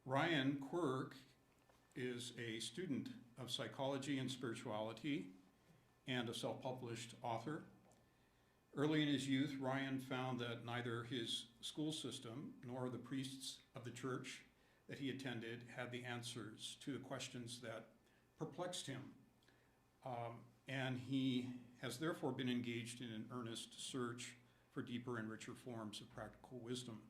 Ryan Quirk is a student of psychology and spirituality and a self-published author. Early in his youth, Ryan found that neither his school system nor the priests of the church that he attended had the answers to the questions that perplexed him. And he has therefore been engaged in an earnest search for deeper and richer forms of practical wisdom.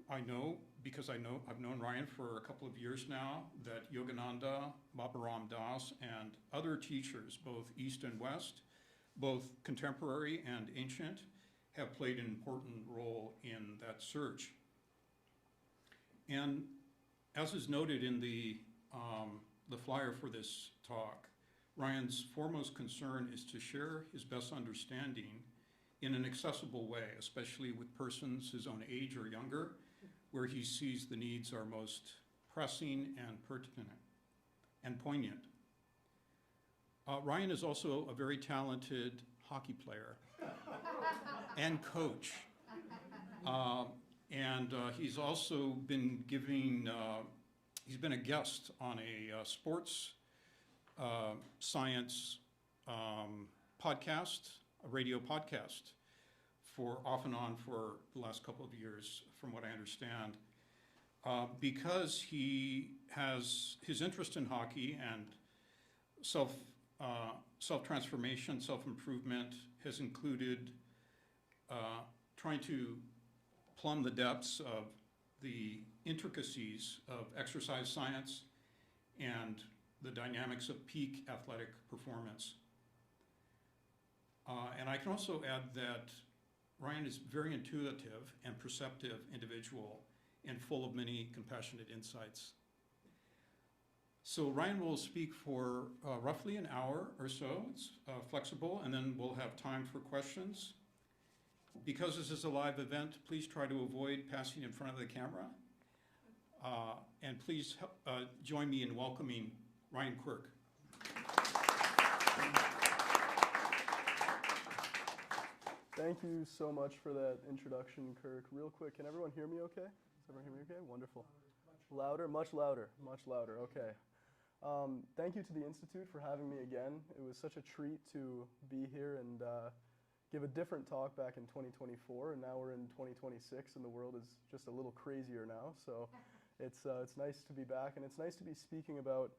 I've known Ryan for a couple of years now, that Yogananda, Baba Ram Das, and other teachers, both East and West, both contemporary and ancient, have played an important role in that search. And as is noted in the flyer for this talk, Ryan's foremost concern is to share his best understanding in an accessible way, especially with persons his own age or younger, where he sees the needs are most pressing and pertinent and poignant. Ryan is also a very talented hockey player and coach. He's also been he's been a guest on a sports science podcast, a radio podcast, off and on for the last couple of years, from what I understand. Because he has his interest in hockey and self-transformation, self-improvement has included trying to plumb the depths of the intricacies of exercise science and the dynamics of peak athletic performance. And I can also add that Ryan is a very intuitive and perceptive individual and full of many compassionate insights. So Ryan will speak for roughly an hour or so. It's flexible, and then we'll have time for questions. Because this is a live event, please try to avoid passing in front of the camera. And please join me in welcoming Ryan Quirk. Thank you so much for that introduction, Kirk. Real quick, can everyone hear me okay? Does everyone hear me okay? Wonderful. Louder? Much louder. Much louder. Okay. Thank you to the Institute for having me again. It was such a treat to be here and give a different talk back in 2024, and now we're in 2026, and the world is just a little crazier now. So it's nice to be back, and it's nice to be speaking about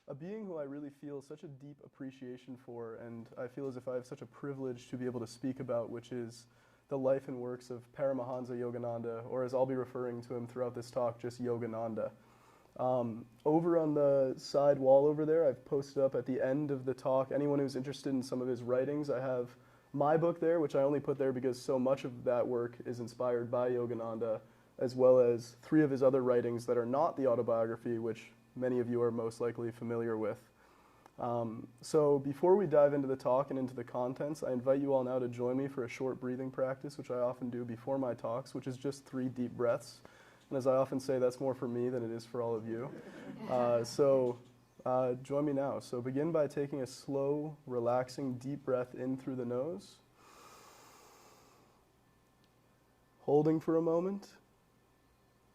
a being who I really feel such a deep appreciation for, and I feel as if I have such a privilege to be able to speak about, which is the life and works of Paramahansa Yogananda, or as I'll be referring to him throughout this talk, just Yogananda. Over on the side wall over there, I've posted up at the end of the talk, anyone who's interested in some of his writings, I have my book there, which I only put there because so much of that work is inspired by Yogananda, as well as 3 of his other writings that are not the autobiography, which many of you are most likely familiar with. So before we dive into the talk and into the contents, I invite you all now to join me for a short breathing practice, which I often do before my talks, which is just 3 deep breaths. And as I often say, that's more for me than it is for all of you. Join me now. So begin by taking a slow, relaxing, deep breath in through the nose, holding for a moment,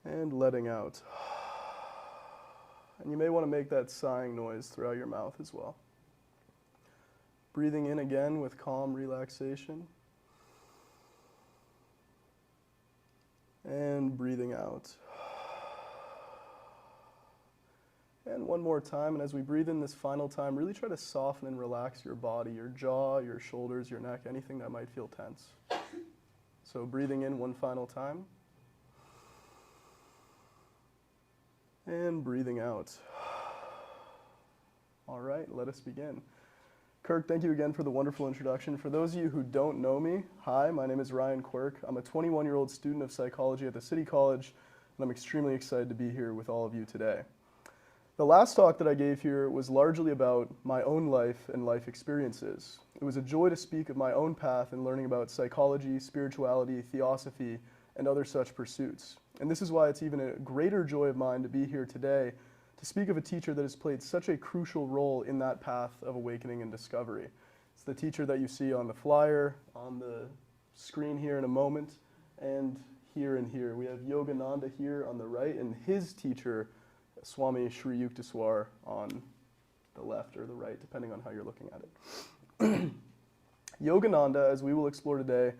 and letting out. And you may want to make that sighing noise throughout your mouth as well. Breathing in again with calm relaxation. And breathing out. And one more time, and as we breathe in this final time, really try to soften and relax your body, your jaw, your shoulders, your neck, anything that might feel tense. So breathing in one final time. And breathing out. All right, let us begin. Kirk, thank you again for the wonderful introduction. For those of you who don't know me, hi, my name is Ryan Quirk. I'm a 21-year-old student of psychology at the City College, and I'm extremely excited to be here with all of you today. The last talk that I gave here was largely about my own life and life experiences. It was a joy to speak of my own path in learning about psychology, spirituality, theosophy, and other such pursuits. And this is why it's even a greater joy of mine to be here today to speak of a teacher that has played such a crucial role in that path of awakening and discovery. It's the teacher that you see on the flyer, on the screen here in a moment, and here and here. We have Yogananda here on the right, and his teacher, Swami Sri Yukteswar, on the left or the right, depending on how you're looking at it. Yogananda, as we will explore today,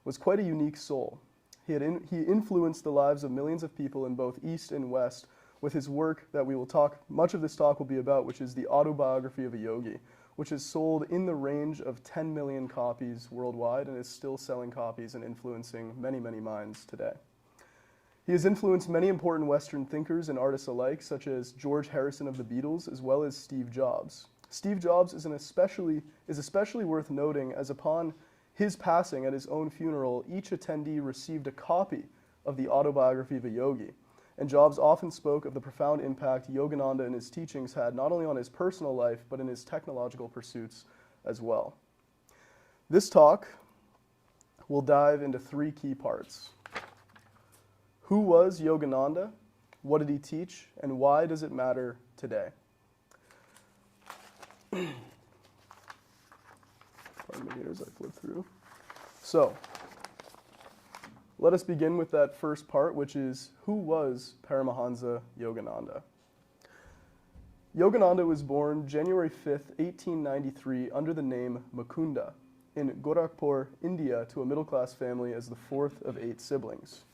was quite a unique soul. He influenced the lives of millions of people in both East and West with his work that we will talk, much of this talk will be about, which is the Autobiography of a Yogi, which is sold in the range of 10 million copies worldwide and is still selling copies and influencing many, many minds today. He has influenced many important Western thinkers and artists alike, such as George Harrison of the Beatles, as well as Steve Jobs. Steve Jobs is especially worth noting, as upon his passing at his own funeral, each attendee received a copy of the Autobiography of a Yogi. And Jobs often spoke of the profound impact Yogananda and his teachings had not only on his personal life, but in his technological pursuits as well. This talk will dive into three key parts. Who was Yogananda? What did he teach? And why does it matter today? Pardon me here as I flip through. So, let us begin with that first part, which is, who was Paramahansa Yogananda? Yogananda was born January 5th, 1893, under the name Mukunda in Gorakhpur, India, to a middle-class family as the fourth of 8 siblings.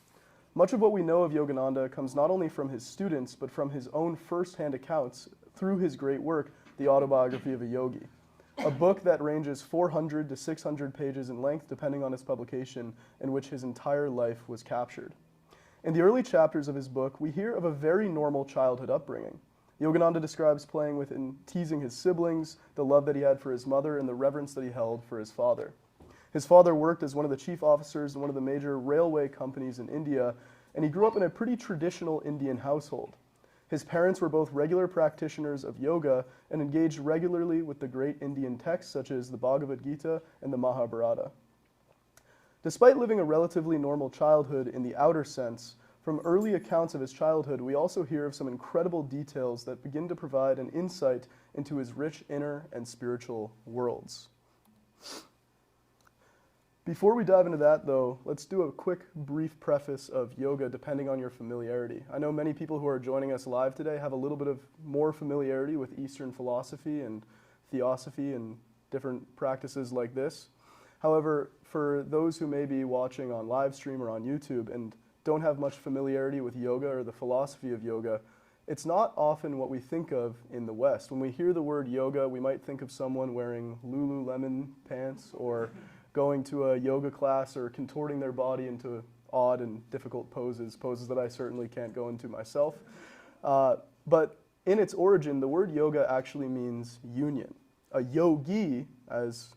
Much of what we know of Yogananda comes not only from his students, but from his own first-hand accounts through his great work, The Autobiography of a Yogi, a book that ranges 400 to 600 pages in length, depending on its publication, in which his entire life was captured. In the early chapters of his book, we hear of a very normal childhood upbringing. Yogananda describes playing with and teasing his siblings, the love that he had for his mother, and the reverence that he held for his father. His father worked as one of the chief officers in one of the major railway companies in India, and he grew up in a pretty traditional Indian household. His parents were both regular practitioners of yoga and engaged regularly with the great Indian texts such as the Bhagavad Gita and the Mahabharata. Despite living a relatively normal childhood in the outer sense, from early accounts of his childhood, we also hear of some incredible details that begin to provide an insight into his rich inner and spiritual worlds. Before we dive into that, though, let's do a quick, brief preface of yoga depending on your familiarity. I know many people who are joining us live today have a little bit of more familiarity with Eastern philosophy and theosophy and different practices like this. However, for those who may be watching on live stream or on YouTube and don't have much familiarity with yoga or the philosophy of yoga, it's not often what we think of in the West. When we hear the word yoga, we might think of someone wearing Lululemon pants or going to a yoga class or contorting their body into odd and difficult poses that I certainly can't go into myself. But in its origin, the word yoga actually means union. A yogi, as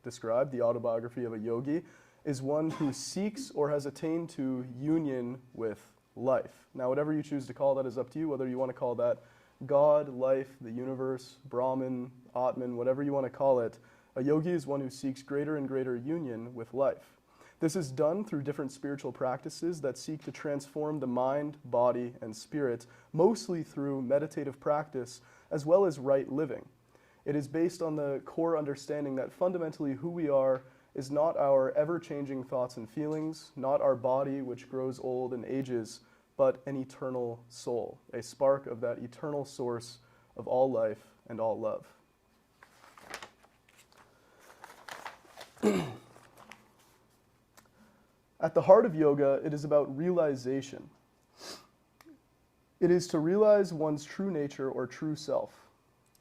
described, the autobiography of a yogi, is one who seeks or has attained to union with life. Now, whatever you choose to call that is up to you, whether you want to call that God, life, the universe, Brahman, Atman, whatever you want to call it. A yogi is one who seeks greater and greater union with life. This is done through different spiritual practices that seek to transform the mind, body, and spirit, mostly through meditative practice, as well as right living. It is based on the core understanding that fundamentally who we are is not our ever-changing thoughts and feelings, not our body, which grows old and ages, but an eternal soul, a spark of that eternal source of all life and all love. At the heart of yoga, it is about realization. It is to realize one's true nature or true self.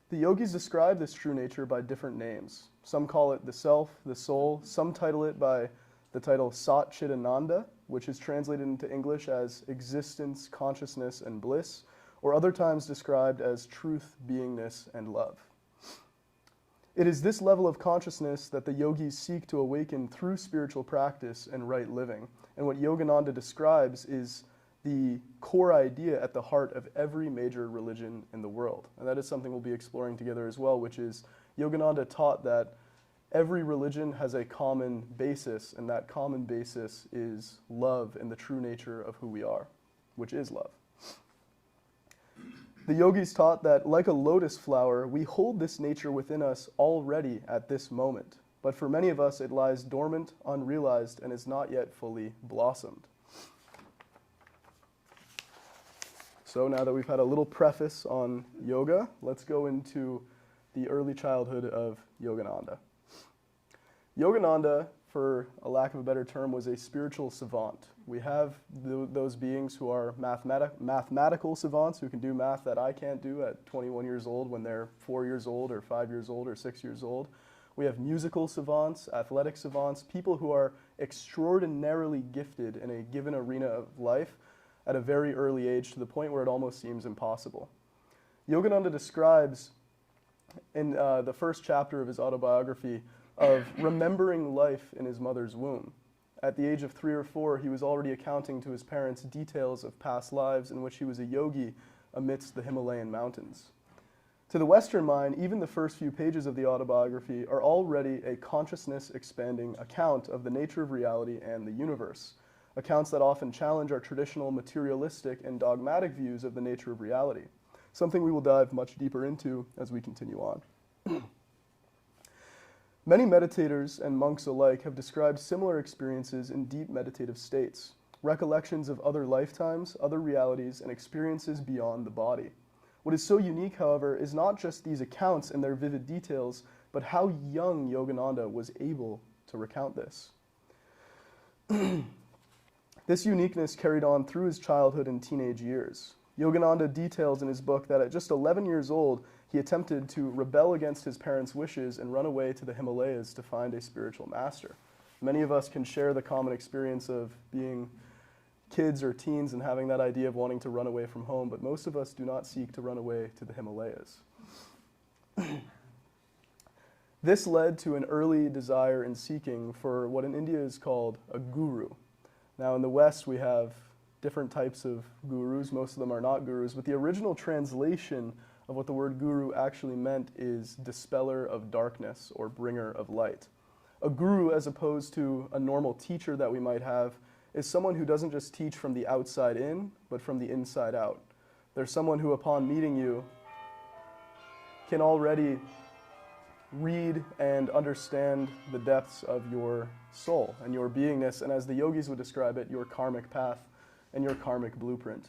The yogis describe this true nature by different names. Some call it the self, the soul. Some title it by the title Sat Chit Ananda, which is translated into English as existence, consciousness, and bliss, or other times described as truth, beingness, and love. It is this level of consciousness that the yogis seek to awaken through spiritual practice and right living. And what Yogananda describes is the core idea at the heart of every major religion in the world. And that is something we'll be exploring together as well, which is Yogananda taught that every religion has a common basis, and that common basis is love and the true nature of who we are, which is love. The yogis taught that, like a lotus flower, we hold this nature within us already at this moment. But for many of us, it lies dormant, unrealized, and is not yet fully blossomed. So now that we've had a little preface on yoga, let's go into the early childhood of Yogananda. Yogananda, for a lack of a better term, was a spiritual savant. We have those beings who are mathematical savants who can do math that I can't do at 21 years old when they're 4 years old or 5 years old or 6 years old. We have musical savants, athletic savants, people who are extraordinarily gifted in a given arena of life at a very early age to the point where it almost seems impossible. Yogananda describes in the first chapter of his autobiography of remembering life in his mother's womb. At the age of 3 or 4, he was already accounting to his parents details of past lives in which he was a yogi amidst the Himalayan mountains. To the Western mind, even the first few pages of the autobiography are already a consciousness-expanding account of the nature of reality and the universe, accounts that often challenge our traditional materialistic and dogmatic views of the nature of reality, something we will dive much deeper into as we continue on. Many meditators and monks alike have described similar experiences in deep meditative states, recollections of other lifetimes, other realities, and experiences beyond the body. What is so unique, however, is not just these accounts and their vivid details, but how young Yogananda was able to recount this. This uniqueness carried on through his childhood and teenage years. Yogananda details in his book that at just 11 years old, he attempted to rebel against his parents' wishes and run away to the Himalayas to find a spiritual master. Many of us can share the common experience of being kids or teens and having that idea of wanting to run away from home, but most of us do not seek to run away to the Himalayas. This led to an early desire and seeking for what in India is called a guru. Now in the West we have different types of gurus. Most of them are not gurus, but the original translation of what the word guru actually meant is dispeller of darkness or bringer of light. A guru, as opposed to a normal teacher that we might have, is someone who doesn't just teach from the outside in, but from the inside out. There's someone who, upon meeting you, can already read and understand the depths of your soul and your beingness, and as the yogis would describe it, your karmic path and your karmic blueprint.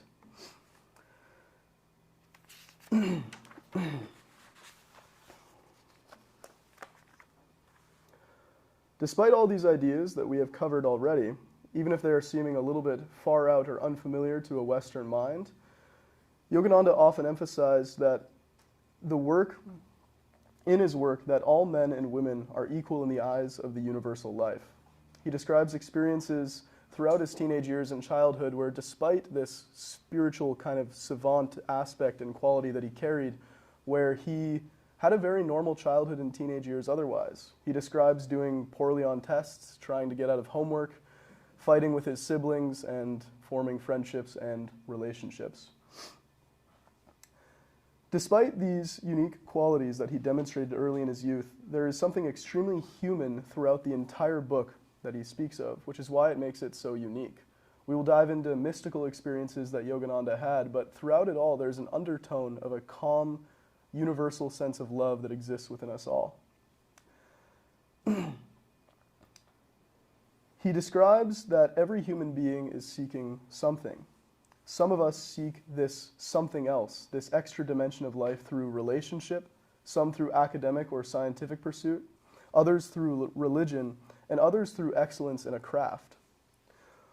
Despite all these ideas that we have covered already, even if they are seeming a little bit far out or unfamiliar to a Western mind, Yogananda often emphasized that in his work, that all men and women are equal in the eyes of the universal life. He describes experiences throughout his teenage years and childhood where, despite this spiritual kind of savant aspect and quality that he carried, where he had a very normal childhood and teenage years otherwise. He describes doing poorly on tests, trying to get out of homework, fighting with his siblings, and forming friendships and relationships. Despite these unique qualities that he demonstrated early in his youth, there is something extremely human throughout the entire book that he speaks of, which is why it makes it so unique. We will dive into mystical experiences that Yogananda had, but throughout it all, there's an undertone of a calm, universal sense of love that exists within us all. He describes that every human being is seeking something. Some of us seek this something else, this extra dimension of life through relationship, some through academic or scientific pursuit, others through religion, and others through excellence in a craft.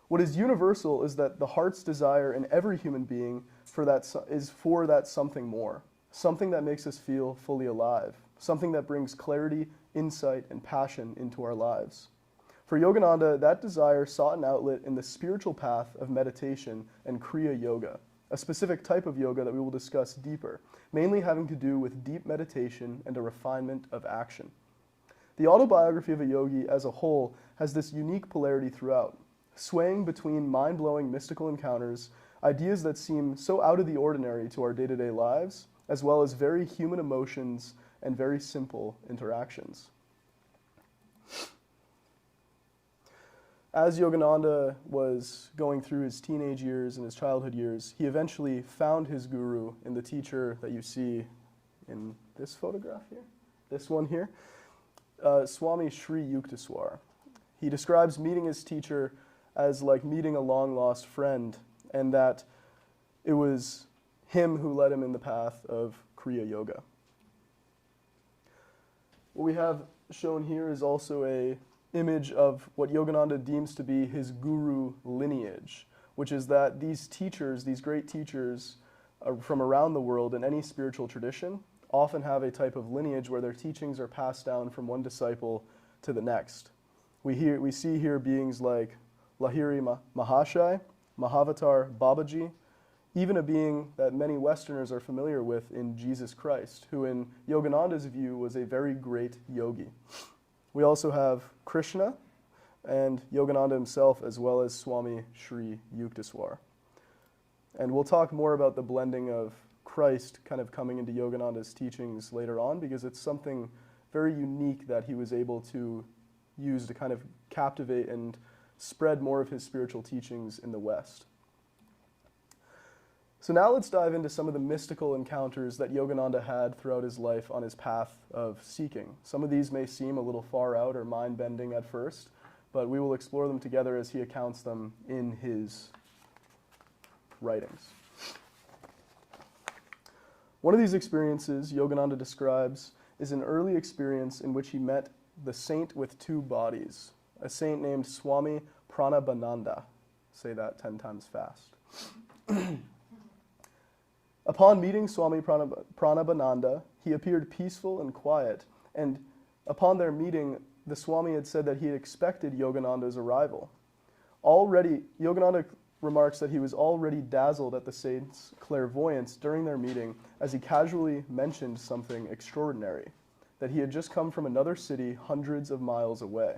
What is universal is that the heart's desire in every human being is for that something more, something that makes us feel fully alive, something that brings clarity, insight, and passion into our lives. For Yogananda, that desire sought an outlet in the spiritual path of meditation and Kriya Yoga, a specific type of yoga that we will discuss deeper, mainly having to do with deep meditation and a refinement of action. The autobiography of a yogi as a whole has this unique polarity throughout, swaying between mind-blowing mystical encounters, ideas that seem so out of the ordinary to our day-to-day lives, as well as very human emotions and very simple interactions. As Yogananda was going through his teenage years and his childhood years, he eventually found his guru in the teacher that you see in this photograph here, this one here, Swami Sri Yukteswar. He describes meeting his teacher as like meeting a long-lost friend, and that it was him who led him in the path of Kriya Yoga. What we have shown here is also a image of what Yogananda deems to be his guru lineage, which is that these teachers, these great teachers from around the world in any spiritual tradition, often have a type of lineage where their teachings are passed down from one disciple to the next. We see here beings like Lahiri Mahashai, Mahavatar Babaji, even a being that many Westerners are familiar with in Jesus Christ, who in Yogananda's view was a very great yogi. We also have Krishna and Yogananda himself, as well as Swami Sri Yukteswar. And we'll talk more about the blending of Christ kind of coming into Yogananda's teachings later on, because it's something very unique that he was able to use to kind of captivate and spread more of his spiritual teachings in the West. So now let's dive into some of the mystical encounters that Yogananda had throughout his life on his path of seeking. Some of these may seem a little far out or mind-bending at first, but we will explore them together as he accounts them in his writings. One of these experiences Yogananda describes is an early experience in which he met the saint with two bodies, a saint named Swami Pranabananda. Say that 10 times fast. Upon meeting Swami Pranabananda, he appeared peaceful and quiet, and upon their meeting, the Swami had said that he had expected Yogananda's arrival. Yogananda remarks that he was already dazzled at the saint's clairvoyance during their meeting, as he casually mentioned something extraordinary, that he had just come from another city hundreds of miles away.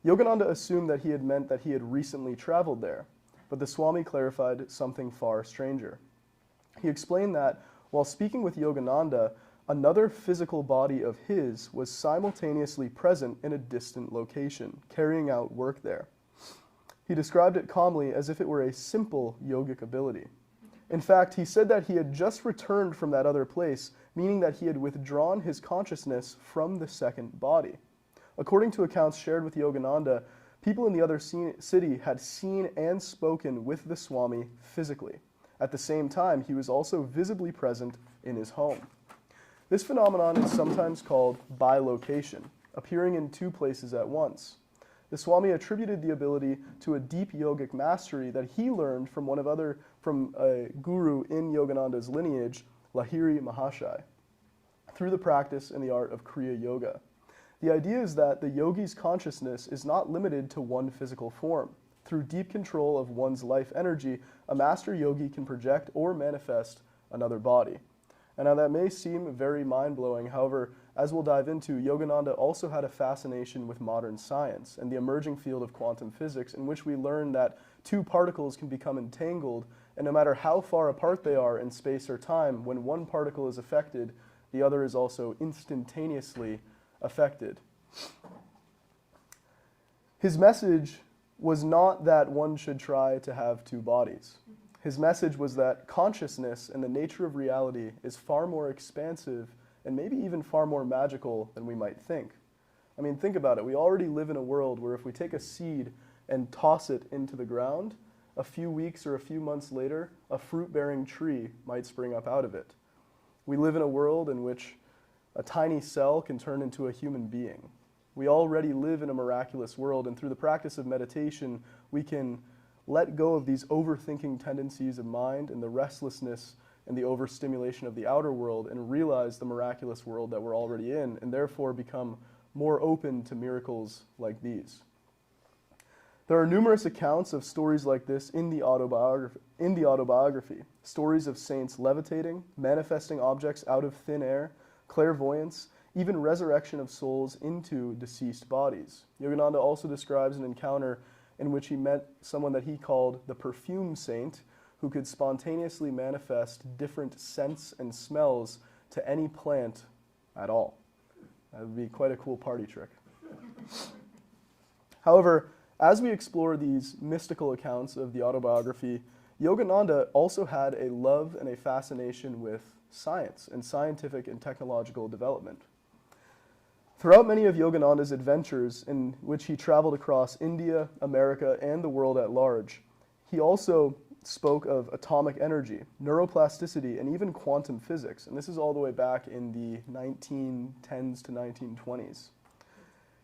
Yogananda assumed that he had meant that he had recently traveled there, but the Swami clarified something far stranger. He explained that while speaking with Yogananda, another physical body of his was simultaneously present in a distant location, carrying out work there. He described it calmly as if it were a simple yogic ability. In fact, he said that he had just returned from that other place, meaning that he had withdrawn his consciousness from the second body. According to accounts shared with Yogananda, people in the other city had seen and spoken with the Swami physically. At the same time, he was also visibly present in his home. This phenomenon is sometimes called bilocation, appearing in two places at once. The Swami attributed the ability to a deep yogic mastery that he learned from a guru in Yogananda's lineage, Lahiri Mahashai, through the practice and the art of Kriya Yoga. The idea is that the yogi's consciousness is not limited to one physical form. Through deep control of one's life energy, a master yogi can project or manifest another body. And now that may seem very mind-blowing, however, as we'll dive into, Yogananda also had a fascination with modern science and the emerging field of quantum physics, in which we learn that two particles can become entangled, and no matter how far apart they are in space or time, when one particle is affected, the other is also instantaneously affected. His message was not that one should try to have two bodies. His message was that consciousness and the nature of reality is far more expansive and maybe even far more magical than we might think. I mean, think about it. We already live in a world where if we take a seed and toss it into the ground, a few weeks or a few months later, a fruit-bearing tree might spring up out of it. We live in a world in which a tiny cell can turn into a human being. We already live in a miraculous world, and through the practice of meditation, we can let go of these overthinking tendencies of mind and the restlessness and the overstimulation of the outer world and realize the miraculous world that we're already in, and therefore become more open to miracles like these. There are numerous accounts of stories like this in the autobiography. Stories of saints levitating, manifesting objects out of thin air, clairvoyance, even resurrection of souls into deceased bodies. Yogananda also describes an encounter in which he met someone that he called the perfume saint, who could spontaneously manifest different scents and smells to any plant at all. That would be quite a cool party trick. However, as we explore these mystical accounts of the autobiography, Yogananda also had a love and a fascination with science and scientific and technological development. Throughout many of Yogananda's adventures, in which he traveled across India, America, and the world at large, he also spoke of atomic energy, neuroplasticity, and even quantum physics. And this is all the way back in the 1910s to 1920s.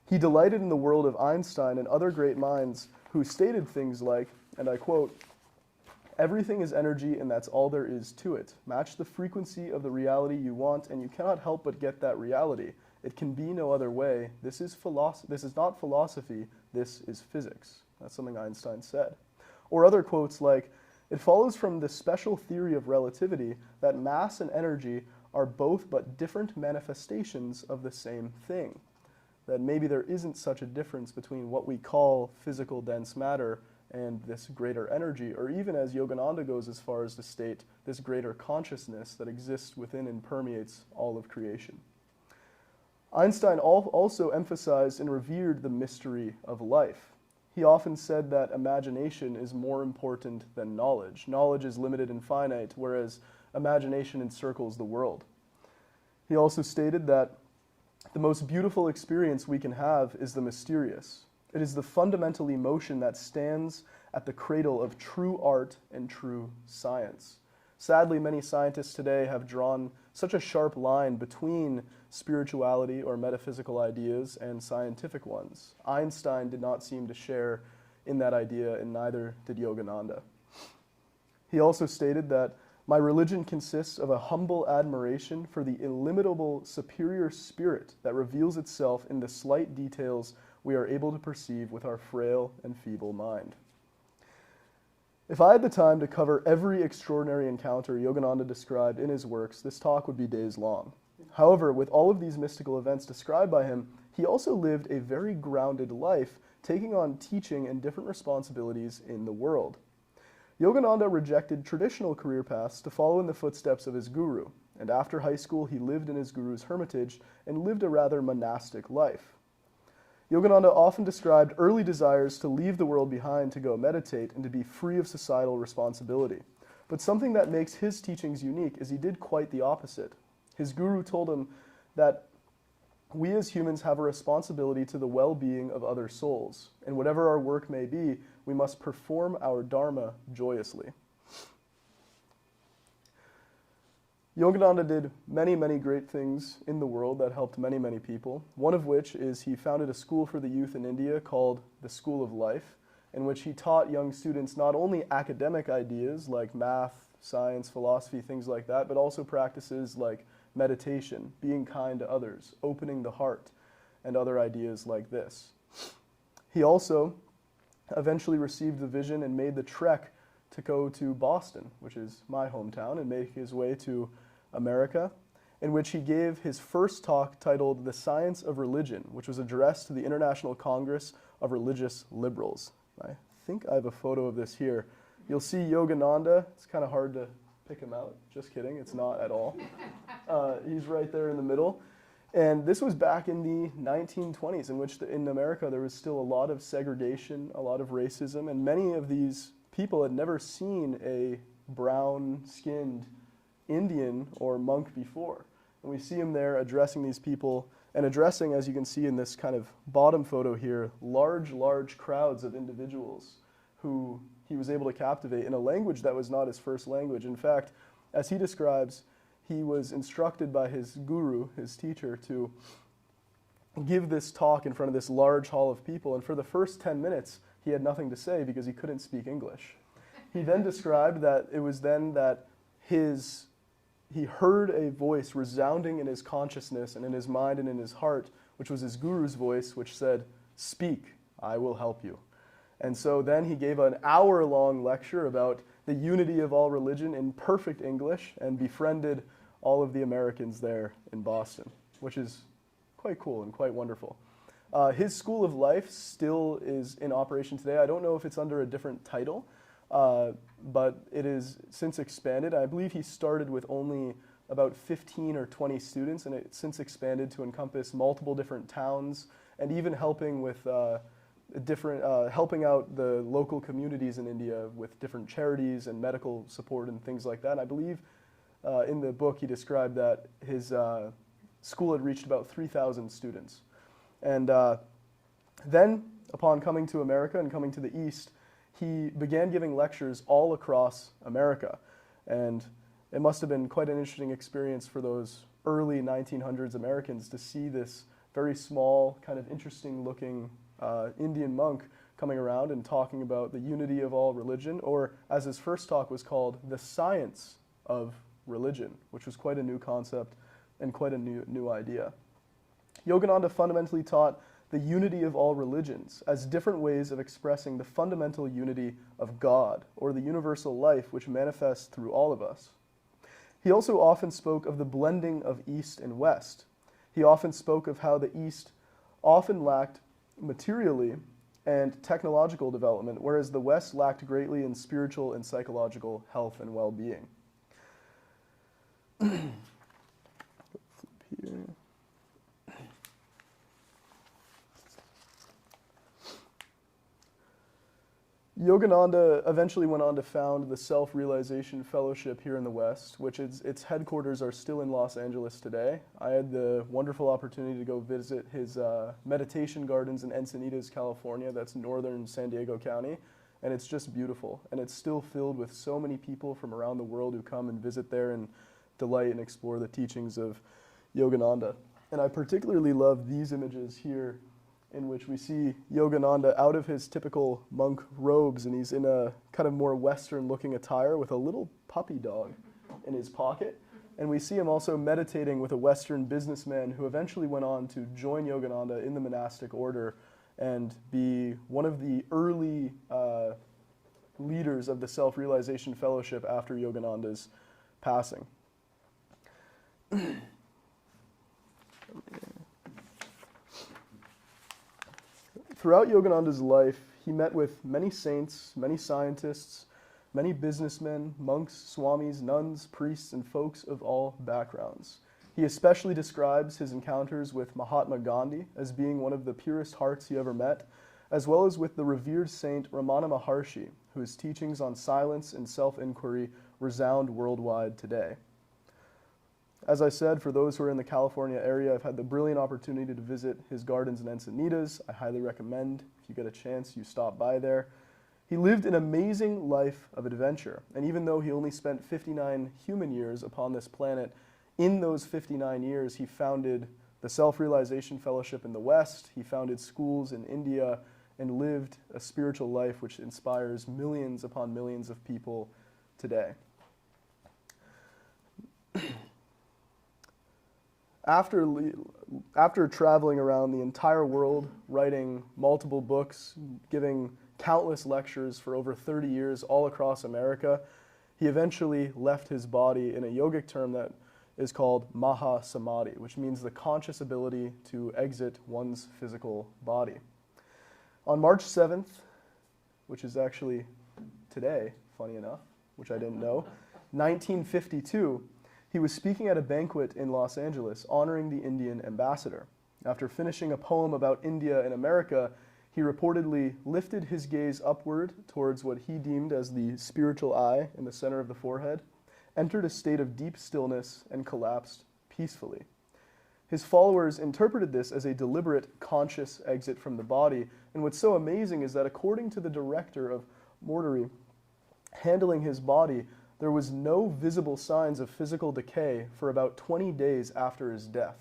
He delighted in the world of Einstein and other great minds who stated things like, and I quote, "Everything is energy and that's all there is to it. Match the frequency of the reality you want and you cannot help but get that reality. It can be no other way. This is not philosophy, this is physics." That's something Einstein said. Or other quotes like, "It follows from the special theory of relativity that mass and energy are both but different manifestations of the same thing. That maybe there isn't such a difference between what we call physical dense matter and this greater energy, or even as Yogananda goes as far as to state, this greater consciousness that exists within and permeates all of creation." Einstein also emphasized and revered the mystery of life. He often said that imagination is more important than knowledge. Knowledge is limited and finite, whereas imagination encircles the world. He also stated that the most beautiful experience we can have is the mysterious. It is the fundamental emotion that stands at the cradle of true art and true science. Sadly, many scientists today have drawn such a sharp line between spirituality or metaphysical ideas and scientific ones. Einstein did not seem to share in that idea, and neither did Yogananda. He also stated that my religion consists of a humble admiration for the illimitable superior spirit that reveals itself in the slight details we are able to perceive with our frail and feeble mind. If I had the time to cover every extraordinary encounter Yogananda described in his works, this talk would be days long. However, with all of these mystical events described by him, he also lived a very grounded life, taking on teaching and different responsibilities in the world. Yogananda rejected traditional career paths to follow in the footsteps of his guru, and after high school he lived in his guru's hermitage and lived a rather monastic life. Yogananda often described early desires to leave the world behind to go meditate and to be free of societal responsibility. But something that makes his teachings unique is he did quite the opposite. His guru told him that we as humans have a responsibility to the well-being of other souls, and whatever our work may be, we must perform our dharma joyously. Yogananda did many, many great things in the world that helped many, many people, one of which is he founded a school for the youth in India called the School of Life, in which he taught young students not only academic ideas like math, science, philosophy, things like that, but also practices like meditation, being kind to others, opening the heart, and other ideas like this. He also eventually received the vision and made the trek to go to Boston, which is my hometown, and make his way to America, in which he gave his first talk titled The Science of Religion, which was addressed to the International Congress of Religious Liberals. I think I have a photo of this here. You'll see Yogananda. It's kind of hard to pick him out. Just kidding, it's not at all. He's right there in the middle. And this was back in the 1920s, in which in America there was still a lot of segregation, a lot of racism, and many of these people had never seen a brown-skinned Indian or monk before. And we see him there addressing these people, and addressing, as you can see in this kind of bottom photo here, large crowds of individuals who he was able to captivate in a language that was not his first language. In fact, as he describes, he was instructed by his guru, his teacher, to give this talk in front of this large hall of people, and for the first 10 minutes, he had nothing to say because he couldn't speak English. He then described that it was then that he heard a voice resounding in his consciousness and in his mind and in his heart, which was his guru's voice, which said, "Speak, I will help you." And so then he gave an hour-long lecture about the unity of all religion in perfect English and befriended all of the Americans there in Boston, which is quite cool and quite wonderful. His School of Life still is in operation today. I don't know if it's under a different title, but it is since expanded. I believe he started with only about 15 or 20 students, and it's since expanded to encompass multiple different towns, and even helping with helping out the local communities in India with different charities and medical support and things like that. And I believe in the book he described that his school had reached about 3,000 students. And then, upon coming to America and coming to the East, he began giving lectures all across America. And it must have been quite an interesting experience for those early 1900s Americans to see this very small, kind of interesting looking Indian monk coming around and talking about the unity of all religion, or as his first talk was called, the science of religion, which was quite a new concept and quite a new idea. Yogananda fundamentally taught the unity of all religions as different ways of expressing the fundamental unity of God, or the universal life which manifests through all of us. He also often spoke of the blending of East and West. He often spoke of how the East often lacked materially and technological development, whereas the West lacked greatly in spiritual and psychological health and well-being. Yogananda eventually went on to found the Self-Realization Fellowship here in the West, which its headquarters are still in Los Angeles today. I had the wonderful opportunity to go visit his meditation gardens in Encinitas, California. That's northern San Diego County, and it's just beautiful. And it's still filled with so many people from around the world who come and visit there and delight and explore the teachings of Yogananda. And I particularly love these images here, in which we see Yogananda out of his typical monk robes, and he's in a kind of more Western-looking attire with a little puppy dog in his pocket. And we see him also meditating with a Western businessman who eventually went on to join Yogananda in the monastic order and be one of the early leaders of the Self-Realization Fellowship after Yogananda's passing. Throughout Yogananda's life, he met with many saints, many scientists, many businessmen, monks, swamis, nuns, priests, and folks of all backgrounds. He especially describes his encounters with Mahatma Gandhi as being one of the purest hearts he ever met, as well as with the revered saint Ramana Maharshi, whose teachings on silence and self-inquiry resound worldwide today. As I said, for those who are in the California area, I've had the brilliant opportunity to visit his gardens in Encinitas. I highly recommend, if you get a chance, you stop by there. He lived an amazing life of adventure, and even though he only spent 59 human years upon this planet, in those 59 years, he founded the Self-Realization Fellowship in the West, he founded schools in India, and lived a spiritual life which inspires millions upon millions of people today. After traveling around the entire world, writing multiple books, giving countless lectures for over 30 years all across America, he eventually left his body in a yogic term that is called Maha Samadhi, which means the conscious ability to exit one's physical body. On March 7th, which is actually today, funny enough, which I didn't know, 1952, he was speaking at a banquet in Los Angeles honoring the Indian ambassador. After finishing a poem about India and America, he reportedly lifted his gaze upward towards what he deemed as the spiritual eye in the center of the forehead, entered a state of deep stillness, and collapsed peacefully. His followers interpreted this as a deliberate, conscious exit from the body, and what's so amazing is that according to the director of mortuary handling his body, there was no visible signs of physical decay for about 20 days after his death.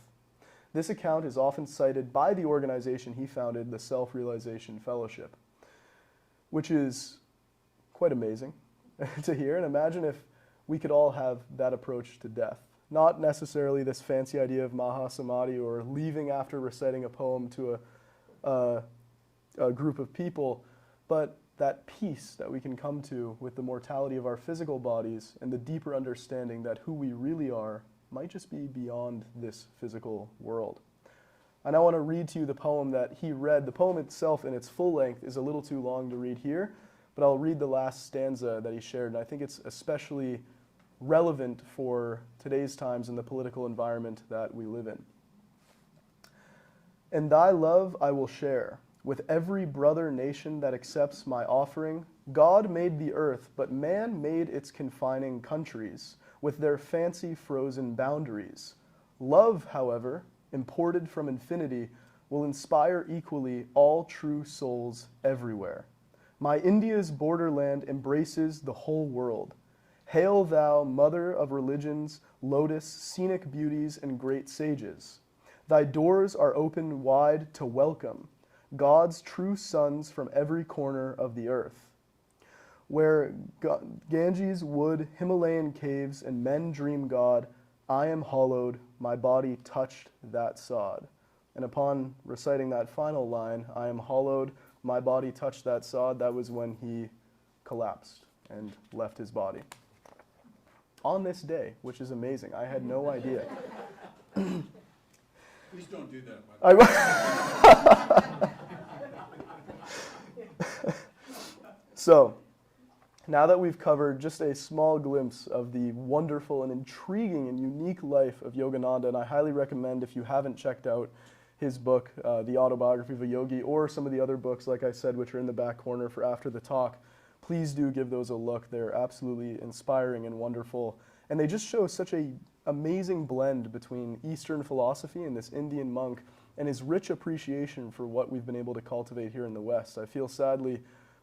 This account is often cited by the organization he founded, the Self-Realization Fellowship, which is quite amazing to hear. And imagine if we could all have that approach to death. Not necessarily this fancy idea of Maha Samadhi or leaving after reciting a poem to a group of people, but that peace that we can come to with the mortality of our physical bodies and the deeper understanding that who we really are might just be beyond this physical world. I now want to read to you the poem that he read. The poem itself in its full length is a little too long to read here, but I'll read the last stanza that he shared, and I think it's especially relevant for today's times and the political environment that we live in. And thy love I will share with every brother nation that accepts my offering. God made the earth, but man made its confining countries with their fancy frozen boundaries. Love, however, imported from infinity, will inspire equally all true souls everywhere. My India's borderland embraces the whole world. Hail thou, mother of religions, lotus, scenic beauties, and great sages. Thy doors are open wide to welcome God's true sons from every corner of the earth. Where Ganges wood, Himalayan caves, and men dream God, I am hollowed, my body touched that sod. And upon reciting that final line, I am hollowed, my body touched that sod, that was when he collapsed and left his body. On this day, which is amazing. I had no idea. Please don't do that, by the way. So, now that we've covered just a small glimpse of the wonderful and intriguing and unique life of Yogananda, and I highly recommend, if you haven't checked out his book, The Autobiography of a Yogi, or some of the other books, like I said, which are in the back corner for after the talk, please do give those a look. They're absolutely inspiring and wonderful. And they just show such an amazing blend between Eastern philosophy and this Indian monk and his rich appreciation for what we've been able to cultivate here in the West. I feel sadly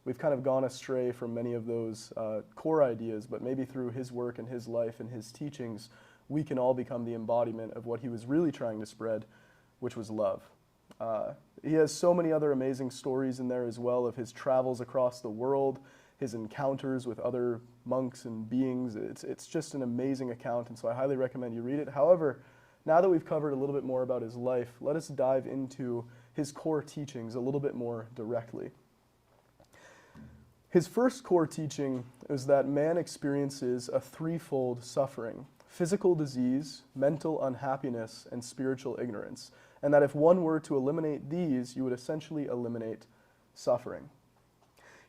we've kind of gone astray from many of those core ideas, but maybe through his work and his life and his teachings, we can all become the embodiment of what he was really trying to spread, which was love. He has so many other amazing stories in there as well of his travels across the world, his encounters with other monks and beings. It's just an amazing account, and so I highly recommend you read it. However, now that we've covered a little bit more about his life, let us dive into his core teachings a little bit more directly. His first core teaching is that man experiences a threefold suffering: physical disease, mental unhappiness, and spiritual ignorance, and that if one were to eliminate these, you would essentially eliminate suffering.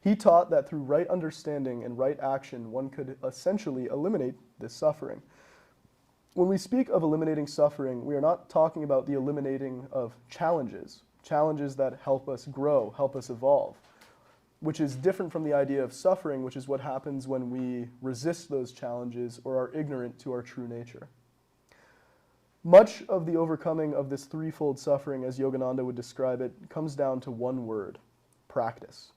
He taught that through right understanding and right action, one could essentially eliminate this suffering. When we speak of eliminating suffering, we are not talking about the eliminating of challenges that help us grow, help us evolve, which is different from the idea of suffering, which is what happens when we resist those challenges or are ignorant to our true nature. Much of the overcoming of this threefold suffering, as Yogananda would describe it, comes down to one word: practice.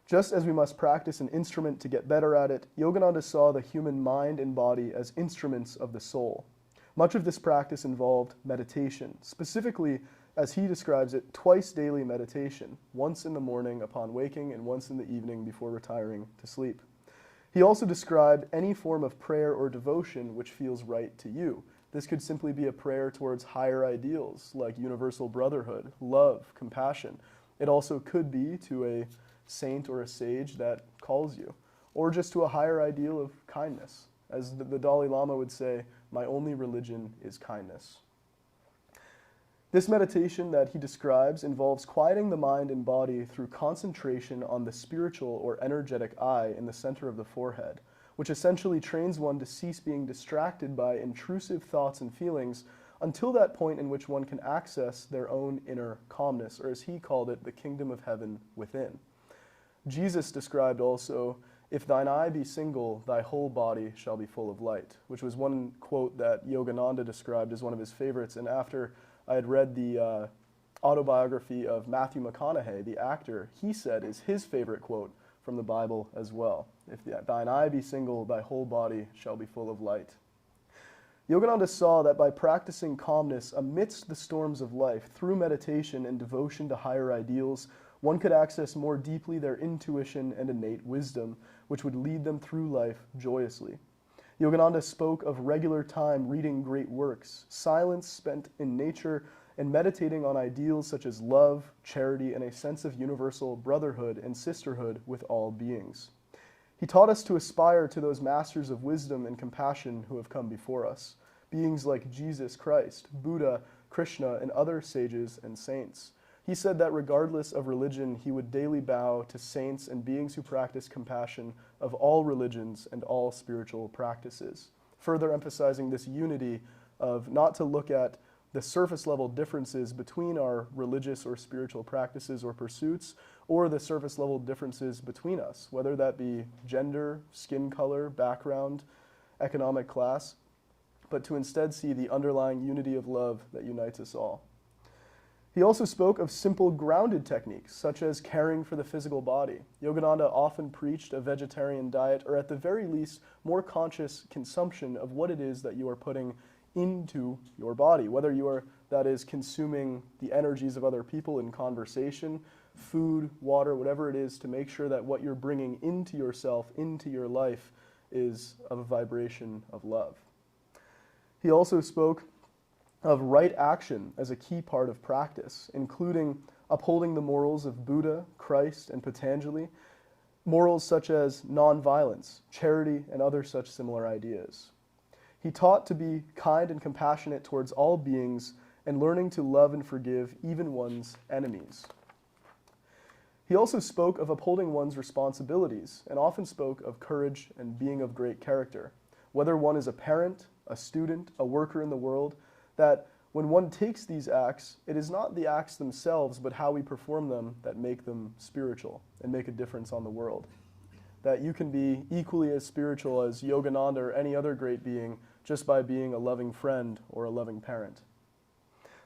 Just as we must practice an instrument to get better at it, Yogananda saw the human mind and body as instruments of the soul. Much of this practice involved meditation, specifically, as he describes it, twice daily meditation, once in the morning upon waking and once in the evening before retiring to sleep. He also described any form of prayer or devotion which feels right to you. This could simply be a prayer towards higher ideals like universal brotherhood, love, compassion. It also could be to a saint or a sage that calls you, or just to a higher ideal of kindness. As the Dalai Lama would say, my only religion is kindness. This meditation that he describes involves quieting the mind and body through concentration on the spiritual or energetic eye in the center of the forehead, which essentially trains one to cease being distracted by intrusive thoughts and feelings until that point in which one can access their own inner calmness, or as he called it, the kingdom of heaven within. Jesus described also, if thine eye be single, thy whole body shall be full of light, which was one quote that Yogananda described as one of his favorites. And after I had read the autobiography of Matthew McConaughey, the actor, he said is his favorite quote from the Bible as well. If thine eye be single, thy whole body shall be full of light. Yogananda saw that by practicing calmness amidst the storms of life through meditation and devotion to higher ideals, one could access more deeply their intuition and innate wisdom, which would lead them through life joyously. Yogananda spoke of regular time reading great works, silence spent in nature, and meditating on ideals such as love, charity, and a sense of universal brotherhood and sisterhood with all beings. He taught us to aspire to those masters of wisdom and compassion who have come before us, beings like Jesus Christ, Buddha, Krishna, and other sages and saints. He said that regardless of religion, he would daily bow to saints and beings who practice compassion of all religions and all spiritual practices, further emphasizing this unity of not to look at the surface level differences between our religious or spiritual practices or pursuits, or the surface level differences between us, whether that be gender, skin color, background, economic class, but to instead see the underlying unity of love that unites us all. He also spoke of simple grounded techniques, such as caring for the physical body. Yogananda often preached a vegetarian diet, or at the very least, more conscious consumption of what it is that you are putting into your body, whether you are, that is, consuming the energies of other people in conversation, food, water, whatever it is, to make sure that what you're bringing into yourself, into your life, is of a vibration of love. He also spoke of right action as a key part of practice, including upholding the morals of Buddha, Christ, and Patanjali, morals such as nonviolence, charity, and other such similar ideas. He taught to be kind and compassionate towards all beings and learning to love and forgive even one's enemies. He also spoke of upholding one's responsibilities and often spoke of courage and being of great character. Whether one is a parent, a student, a worker in the world, that when one takes these acts, it is not the acts themselves, but how we perform them that make them spiritual and make a difference on the world. That you can be equally as spiritual as Yogananda or any other great being just by being a loving friend or a loving parent.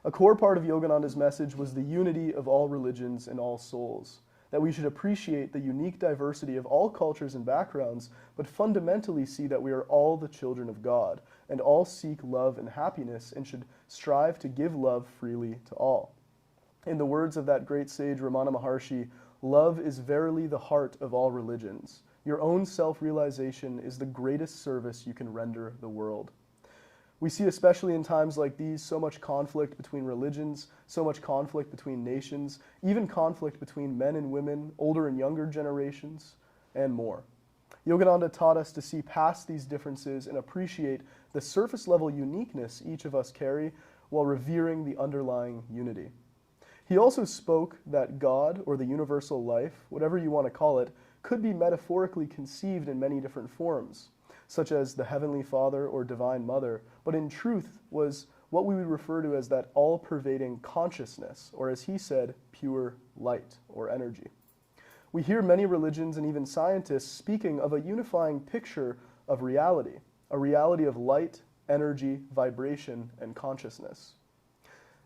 A core part of Yogananda's message was the unity of all religions and all souls, that we should appreciate the unique diversity of all cultures and backgrounds, but fundamentally see that we are all the children of God, and all seek love and happiness, and should strive to give love freely to all. In the words of that great sage Ramana Maharshi, love is verily the heart of all religions. Your own self-realization is the greatest service you can render the world. We see, especially in times like these, so much conflict between religions, so much conflict between nations, even conflict between men and women, older and younger generations, and more. Yogananda taught us to see past these differences and appreciate the surface-level uniqueness each of us carry while revering the underlying unity. He also spoke that God, or the universal life, whatever you want to call it, could be metaphorically conceived in many different forms, such as the Heavenly Father or Divine Mother, but in truth was what we would refer to as that all-pervading consciousness, or as he said, pure light or energy. We hear many religions and even scientists speaking of a unifying picture of reality, a reality of light, energy, vibration, and consciousness.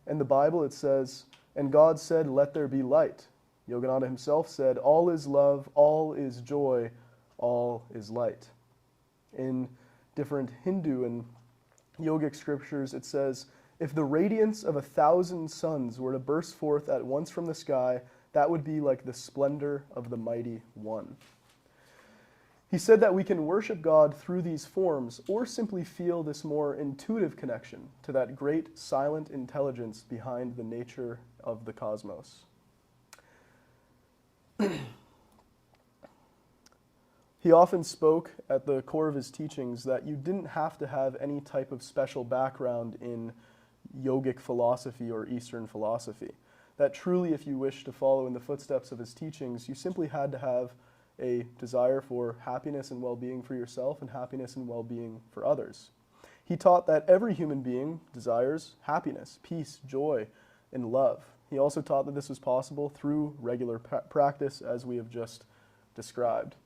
In the Bible it says, "And God said, let there be light." Yogananda himself said, "All is love, all is joy, all is light." In different Hindu and yogic scriptures, it says, "If the radiance of 1,000 suns were to burst forth at once from the sky, that would be like the splendor of the mighty one." He said that we can worship God through these forms or simply feel this more intuitive connection to that great silent intelligence behind the nature of the cosmos. He often spoke at the core of his teachings that you didn't have to have any type of special background in yogic philosophy or Eastern philosophy. That truly, if you wish to follow in the footsteps of his teachings, you simply had to have a desire for happiness and well-being for yourself and happiness and well-being for others. He taught that every human being desires happiness, peace, joy, and love. He also taught that this was possible through regular practice, as we have just described.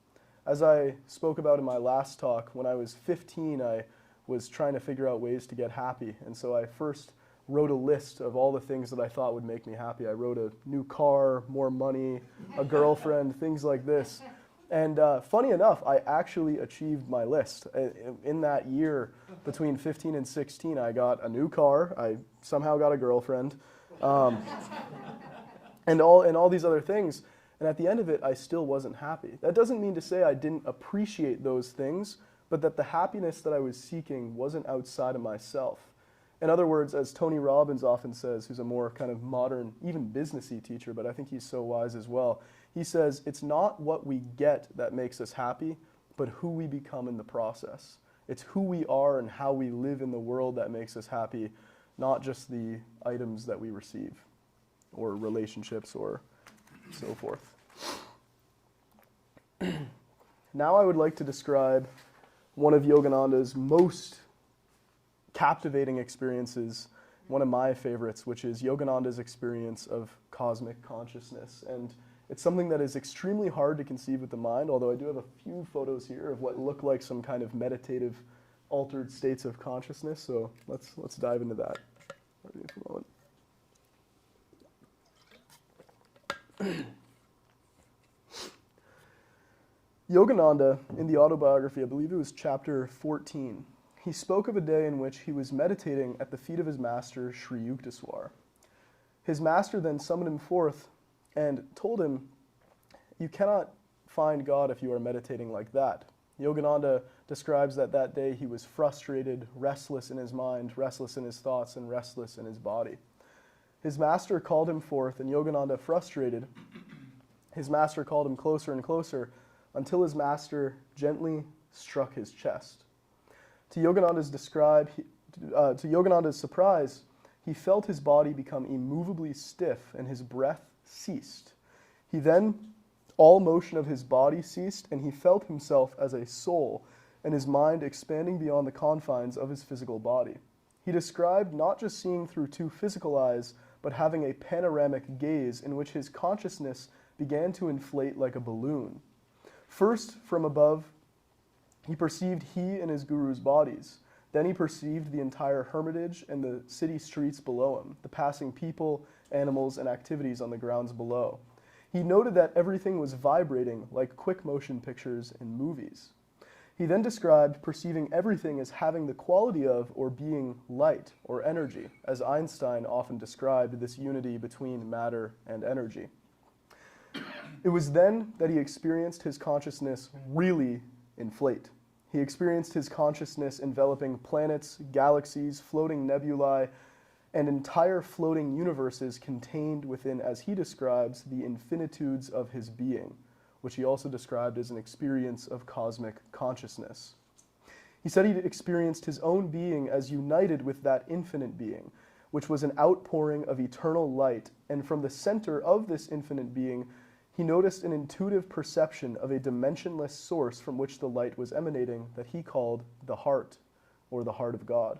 As I spoke about in my last talk, when I was 15, I was trying to figure out ways to get happy. And so I first wrote a list of all the things that I thought would make me happy. I wrote a new car, more money, a girlfriend, things like this. And funny enough, I actually achieved my list. In that year, between 15 and 16, I got a new car. I somehow got a girlfriend. And all these other things. And at the end of it, I still wasn't happy. That doesn't mean to say I didn't appreciate those things, but that the happiness that I was seeking wasn't outside of myself. In other words, as Tony Robbins often says, who's a more kind of modern, even businessy teacher, but I think he's so wise as well, he says, it's not what we get that makes us happy, but who we become in the process. It's who we are and how we live in the world that makes us happy, not just the items that we receive, or relationships, or so forth. Now I would like to describe one of Yogananda's most captivating experiences, one of my favorites, which is Yogananda's experience of cosmic consciousness. And it's something that is extremely hard to conceive with the mind, although I do have a few photos here of what look like some kind of meditative altered states of consciousness. So let's dive into that. For a moment. Yogananda, in the Autobiography, I believe it was chapter 14, he spoke of a day in which he was meditating at the feet of his master, Sri Yukteswar. His master then summoned him forth and told him, "You cannot find God if you are meditating like that." Yogananda describes that that day he was frustrated, restless in his mind, restless in his thoughts, and restless in his body. His master called him forth, and Yogananda, frustrated, his master called him closer and closer until his master gently struck his chest. To Yogananda's surprise, he felt his body become immovably stiff and his breath ceased. All motion of his body ceased, and he felt himself as a soul, and his mind expanding beyond the confines of his physical body. He described not just seeing through two physical eyes, but having a panoramic gaze in which his consciousness began to inflate like a balloon. First, from above, he perceived he and his guru's bodies. Then he perceived the entire hermitage and the city streets below him, the passing people, animals, and activities on the grounds below. He noted that everything was vibrating like quick motion pictures in movies. He then described perceiving everything as having the quality of or being light or energy, as Einstein often described this unity between matter and energy. It was then that he experienced his consciousness really inflate. He experienced his consciousness enveloping planets, galaxies, floating nebulae, and entire floating universes contained within, as he describes, the infinitudes of his being, which he also described as an experience of cosmic consciousness. He said he experienced his own being as united with that infinite being, which was an outpouring of eternal light, and from the center of this infinite being, he noticed an intuitive perception of a dimensionless source from which the light was emanating that he called the heart, or the heart of God.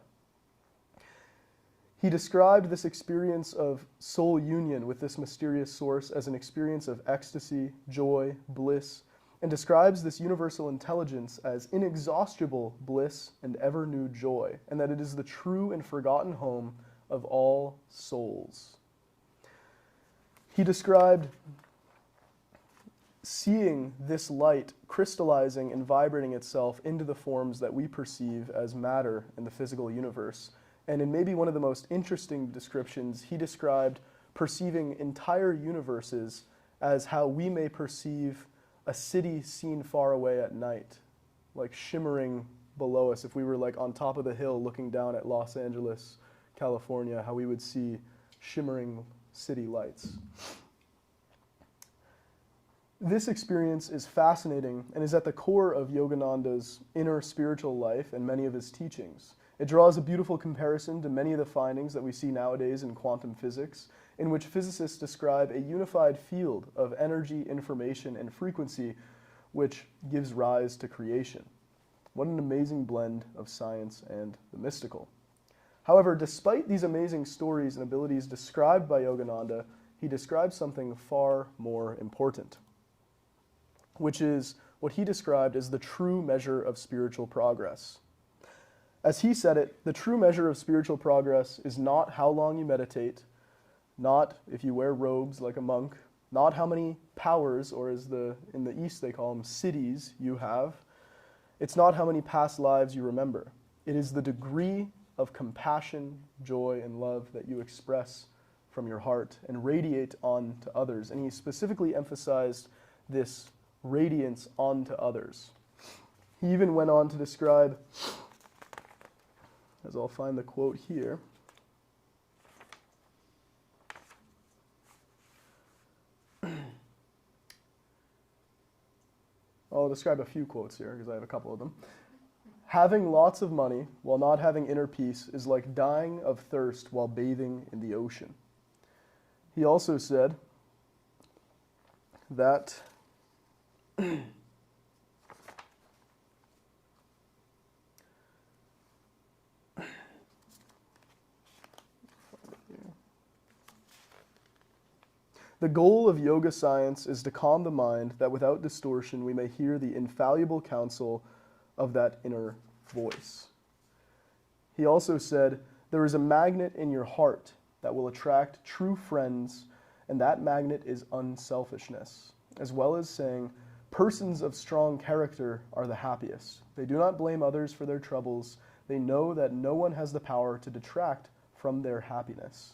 He described this experience of soul union with this mysterious source as an experience of ecstasy, joy, bliss, and describes this universal intelligence as inexhaustible bliss and ever-new joy, and that it is the true and forgotten home of all souls. He described seeing this light crystallizing and vibrating itself into the forms that we perceive as matter in the physical universe. And in maybe one of the most interesting descriptions, he described perceiving entire universes as how we may perceive a city seen far away at night, like shimmering below us. If we were like on top of the hill looking down at Los Angeles, California, how we would see shimmering city lights. This experience is fascinating and is at the core of Yogananda's inner spiritual life and many of his teachings. It draws a beautiful comparison to many of the findings that we see nowadays in quantum physics, in which physicists describe a unified field of energy, information, and frequency, which gives rise to creation. What an amazing blend of science and the mystical. However, despite these amazing stories and abilities described by Yogananda, he describes something far more important, which is what he described as the true measure of spiritual progress. As he said it, the true measure of spiritual progress is not how long you meditate, not if you wear robes like a monk, not how many powers, or as in the East they call them, cities you have. It's not how many past lives you remember. It is the degree of compassion, joy, and love that you express from your heart and radiate on to others. And he specifically emphasized this radiance onto others. He even went on to describe, as I'll find the quote here, I'll describe a few quotes here because I have a couple of them. Having lots of money while not having inner peace is like dying of thirst while bathing in the ocean. He also said that the goal of yoga science is to calm the mind that without distortion we may hear the infallible counsel of that inner voice. He also said, there is a magnet in your heart that will attract true friends and that magnet is unselfishness, as well as saying, persons of strong character are the happiest. They do not blame others for their troubles. They know that no one has the power to detract from their happiness.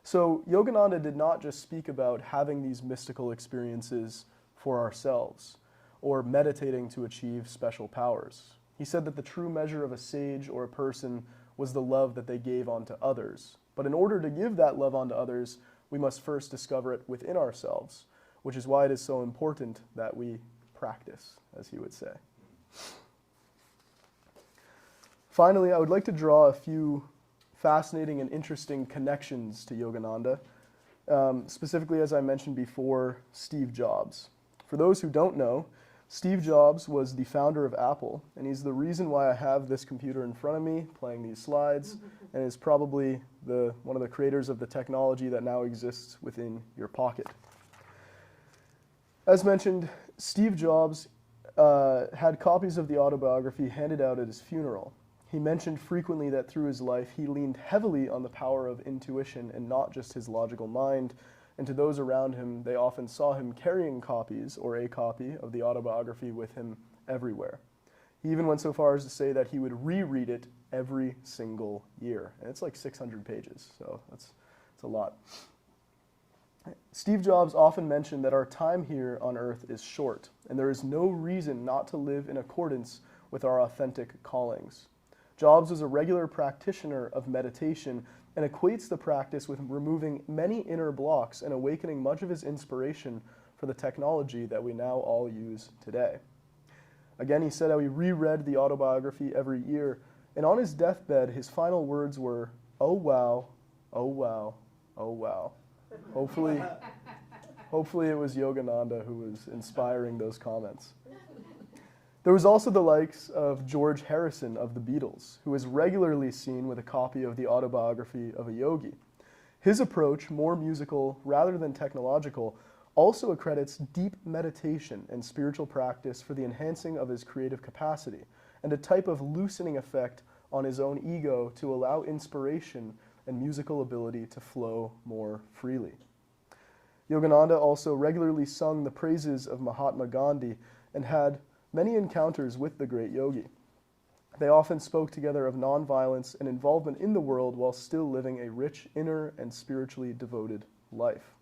So Yogananda did not just speak about having these mystical experiences for ourselves or meditating to achieve special powers. He said that the true measure of a sage or a person was the love that they gave onto others. But in order to give that love onto others, we must first discover it within ourselves, which is why it is so important that we practice, as he would say. Finally, I would like to draw a few fascinating and interesting connections to Yogananda, specifically, as I mentioned before, Steve Jobs. For those who don't know, Steve Jobs was the founder of Apple, and he's the reason why I have this computer in front of me playing these slides, and is probably one of the creators of the technology that now exists within your pocket. As mentioned, Steve Jobs had copies of the Autobiography handed out at his funeral. He mentioned frequently that through his life he leaned heavily on the power of intuition and not just his logical mind, and to those around him, they often saw him carrying copies or a copy of the Autobiography with him everywhere. He even went so far as to say that he would reread it every single year, and it's like 600 pages, so that's a lot. Steve Jobs often mentioned that our time here on earth is short, and there is no reason not to live in accordance with our authentic callings. Jobs was a regular practitioner of meditation and equates the practice with removing many inner blocks and awakening much of his inspiration for the technology that we now all use today. Again, he said how he reread the Autobiography every year, and on his deathbed, his final words were, "Oh wow, oh wow, oh wow." Hopefully it was Yogananda who was inspiring those comments. There was also the likes of George Harrison of the Beatles, who is regularly seen with a copy of the Autobiography of a Yogi. His approach, more musical rather than technological, also accredits deep meditation and spiritual practice for the enhancing of his creative capacity, and a type of loosening effect on his own ego to allow inspiration and musical ability to flow more freely. Yogananda also regularly sung the praises of Mahatma Gandhi and had many encounters with the great yogi. They often spoke together of nonviolence and involvement in the world while still living a rich inner and spiritually devoted life.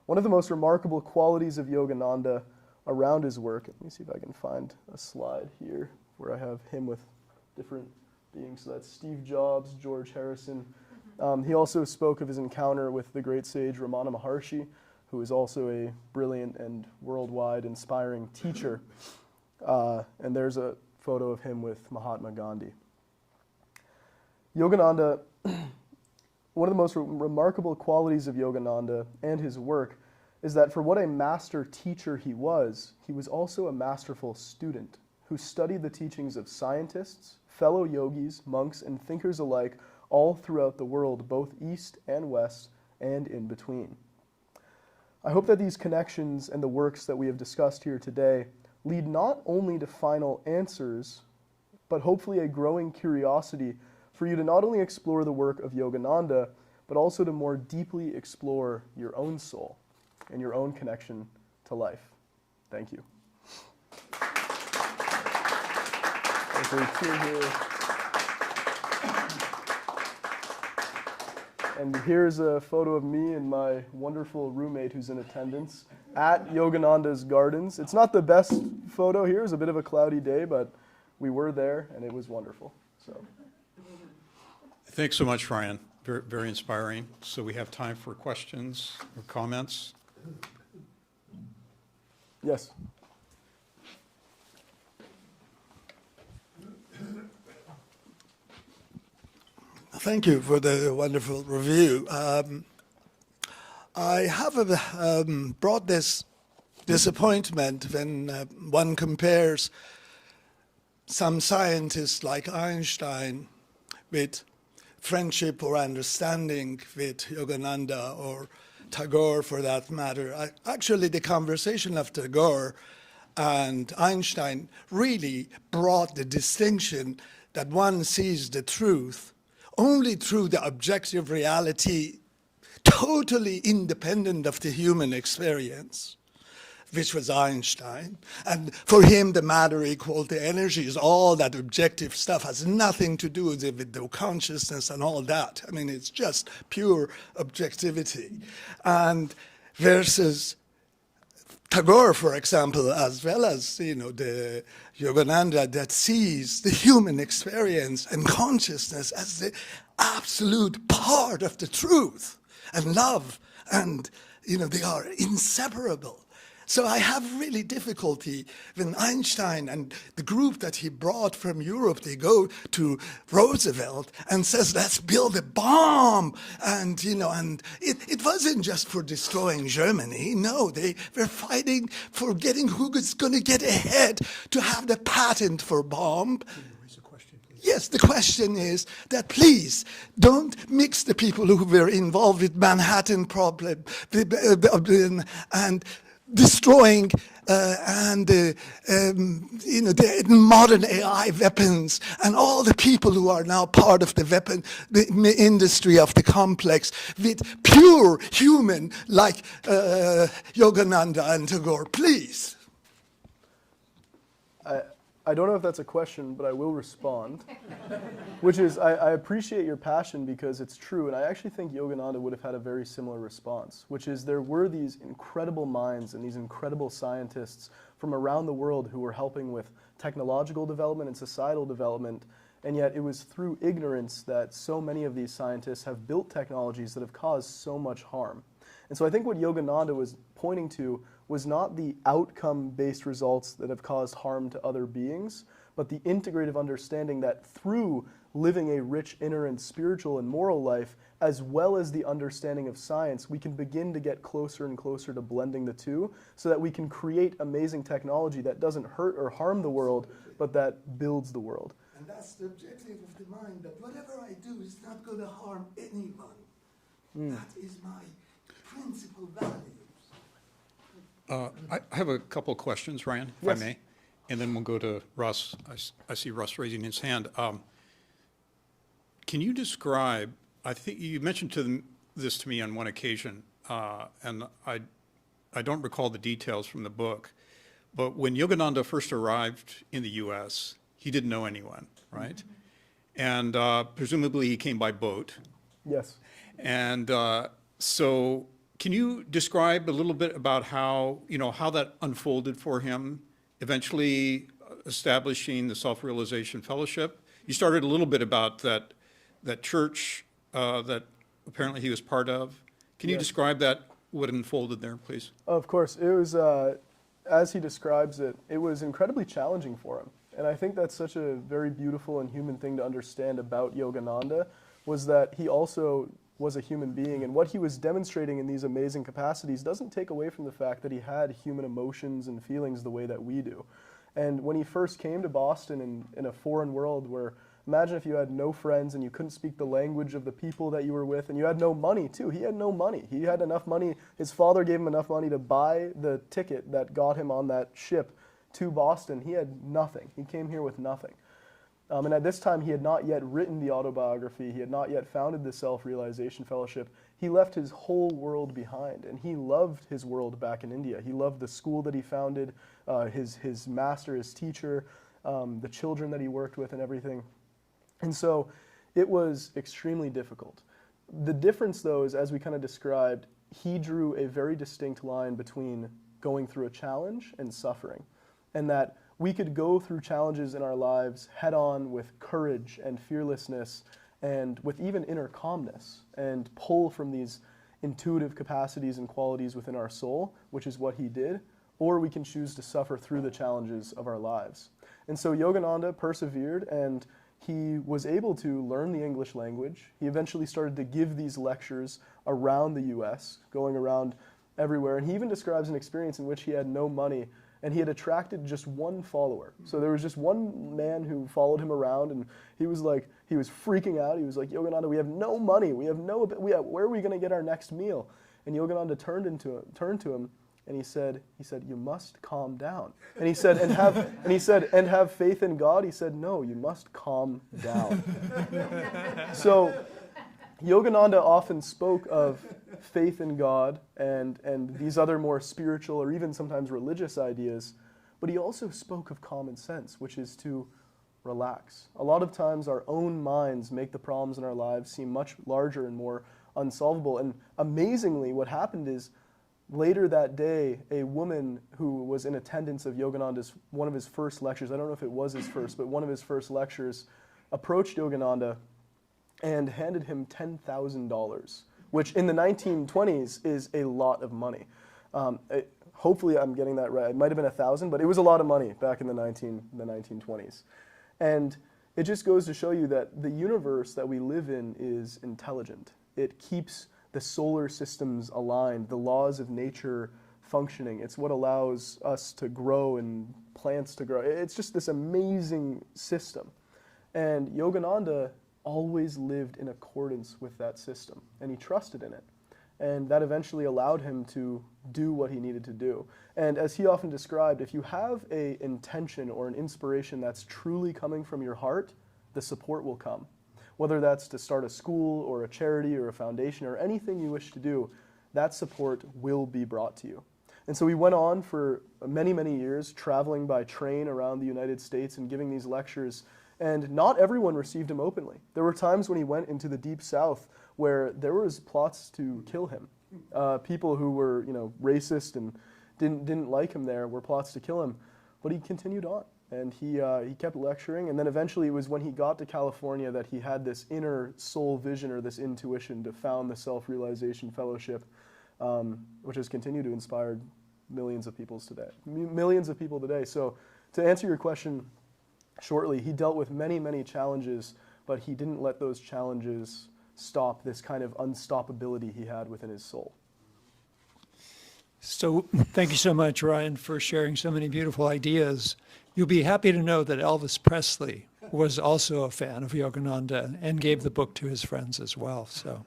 One of the most remarkable qualities of Yogananda around his work, let me see if I can find a slide here where I have him with different beings. So that's Steve Jobs, George Harrison. He also spoke of his encounter with the great sage Ramana Maharshi, who is also a brilliant and worldwide inspiring teacher. And there's a photo of him with Mahatma Gandhi. Yogananda, one of the most remarkable qualities of Yogananda and his work is that for what a master teacher he was also a masterful student who studied the teachings of scientists, fellow yogis, monks, and thinkers alike all throughout the world, both east and west, and in between. I hope that these connections and the works that we have discussed here today lead not only to final answers, but hopefully a growing curiosity for you to not only explore the work of Yogananda, but also to more deeply explore your own soul and your own connection to life. Thank you. And here's a photo of me and my wonderful roommate who's in attendance at Yogananda's gardens. It's not the best photo here. It was a bit of a cloudy day, but we were there and it was wonderful. So, Thanks so much, Ryan. Very, very inspiring. So we have time for questions or comments. Yes. Thank you for the wonderful review. I have brought this disappointment when one compares some scientists like Einstein with friendship or understanding with Yogananda or Tagore for that matter. Actually, the conversation of Tagore and Einstein really brought the distinction that one sees the truth only through the objective reality totally independent of the human experience, which was Einstein. And for him, the matter equal to energy is all that objective stuff, has nothing to do with the consciousness and all that. I mean, it's just pure objectivity. And versus Tagore, for example, as well as, the Yogananda, that sees the human experience and consciousness as the absolute part of the truth, and love, and, they are inseparable. So I have really difficulty when Einstein and the group that he brought from Europe, they go to Roosevelt and says, let's build a bomb. And, and it wasn't just for destroying Germany. No, they were fighting for getting who is going to get ahead to have the patent for bomb. Yes, the question is that please don't mix the people who were involved with Manhattan problem and destroying the modern AI weapons and all the people who are now part of the industry of the complex with pure human like Yogananda and Tagore, please. I don't know if that's a question, but I will respond, which is I appreciate your passion because it's true, and I actually think Yogananda would have had a very similar response, which is there were these incredible minds and these incredible scientists from around the world who were helping with technological development and societal development, and yet it was through ignorance that so many of these scientists have built technologies that have caused so much harm. And so I think what Yogananda was pointing to was not the outcome-based results that have caused harm to other beings, but the integrative understanding that through living a rich inner and spiritual and moral life, as well as the understanding of science, we can begin to get closer and closer to blending the two so that we can create amazing technology that doesn't hurt or harm the world, but that builds the world. And that's the objective of the mind, that whatever I do is not going to harm anyone. That is my principal value. I have a couple of questions, Ryan, if I may, and then we'll go to Russ. I see Russ raising his hand. Can you describe, I think you mentioned this to me on one occasion, and I don't recall the details from the book, but when Yogananda first arrived in the U.S., he didn't know anyone, right? And presumably he came by boat. Yes. And so can you describe a little bit about how that unfolded for him, eventually establishing the Self-Realization Fellowship? You started a little bit about that church that apparently he was part of. Can you describe that, what unfolded there, please? Of course. It was, as he describes it, it was incredibly challenging for him. And I think that's such a very beautiful and human thing to understand about Yogananda, was that he also was a human being, and what he was demonstrating in these amazing capacities doesn't take away from the fact that he had human emotions and feelings the way that we do. And when he first came to Boston in a foreign world where, imagine if you had no friends and you couldn't speak the language of the people that you were with, and you had no money too. He had no money. He had enough money, his father gave him enough money to buy the ticket that got him on that ship to Boston. He had nothing. He came here with nothing. And at this time, he had not yet written the autobiography. He had not yet founded the Self-Realization Fellowship. He left his whole world behind, and he loved his world back in India. He loved the school that he founded, his master, his teacher, the children that he worked with and everything. And so it was extremely difficult. The difference, though, is, as we kind of described, he drew a very distinct line between going through a challenge and suffering, and that we could go through challenges in our lives head on with courage and fearlessness and with even inner calmness and pull from these intuitive capacities and qualities within our soul, which is what he did, or we can choose to suffer through the challenges of our lives. And so Yogananda persevered, and he was able to learn the English language. He eventually started to give these lectures around the US, going around everywhere, and he even describes an experience in which he had no money and he had attracted just one follower. So there was just one man who followed him around, and he was freaking out. He was like, Yogananda, we have no money. Where are we going to get our next meal? And Yogananda turned to him, and he said, you must calm down. And he said, and have faith in God. He said, no, you must calm down. So Yogananda often spoke of faith in God and these other more spiritual or even sometimes religious ideas, but he also spoke of common sense, which is to relax. A lot of times our own minds make the problems in our lives seem much larger and more unsolvable. And amazingly, what happened is later that day, a woman who was in attendance of Yogananda's, one of his first lectures, I don't know if it was his first, but one of his first lectures, approached Yogananda and handed him $10,000, which in the 1920s is a lot of money. Hopefully I'm getting that right. It might have been 1,000, but it was a lot of money back in the 1920s. And it just goes to show you that the universe that we live in is intelligent. It keeps the solar systems aligned, the laws of nature functioning. It's what allows us to grow and plants to grow. It's just this amazing system. And Yogananda always lived in accordance with that system, and he trusted in it. And that eventually allowed him to do what he needed to do. And as he often described, if you have an intention or an inspiration that's truly coming from your heart, the support will come. Whether that's to start a school or a charity or a foundation or anything you wish to do, that support will be brought to you. And so he went on for many, many years, traveling by train around the United States and giving these lectures. And not everyone received him openly. There were times when he went into the deep south where there was plots to kill him. People who were, racist and didn't like him there were plots to kill him. But he continued on, and he kept lecturing. And then eventually it was when he got to California that he had this inner soul vision or this intuition to found the Self-Realization Fellowship, which has continued to inspire millions of people today. So to answer your question shortly, he dealt with many, many challenges, but he didn't let those challenges stop this kind of unstoppability he had within his soul. So thank you so much, Ryan, for sharing so many beautiful ideas. You'll be happy to know that Elvis Presley was also a fan of Yogananda and gave the book to his friends as well. So,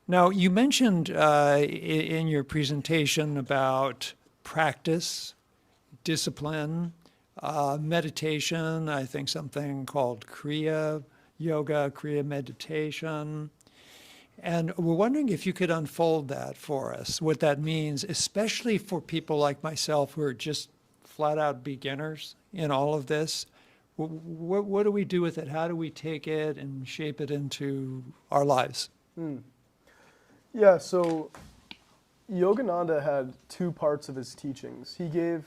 now you mentioned in your presentation about practice, discipline, meditation, I think something called Kriya Yoga, Kriya meditation. And we're wondering if you could unfold that for us, what that means, especially for people like myself who are just flat out beginners in all of this. What do we do with it? How do we take it and shape it into our lives? Yeah, so Yogananda had two parts of his teachings. He gave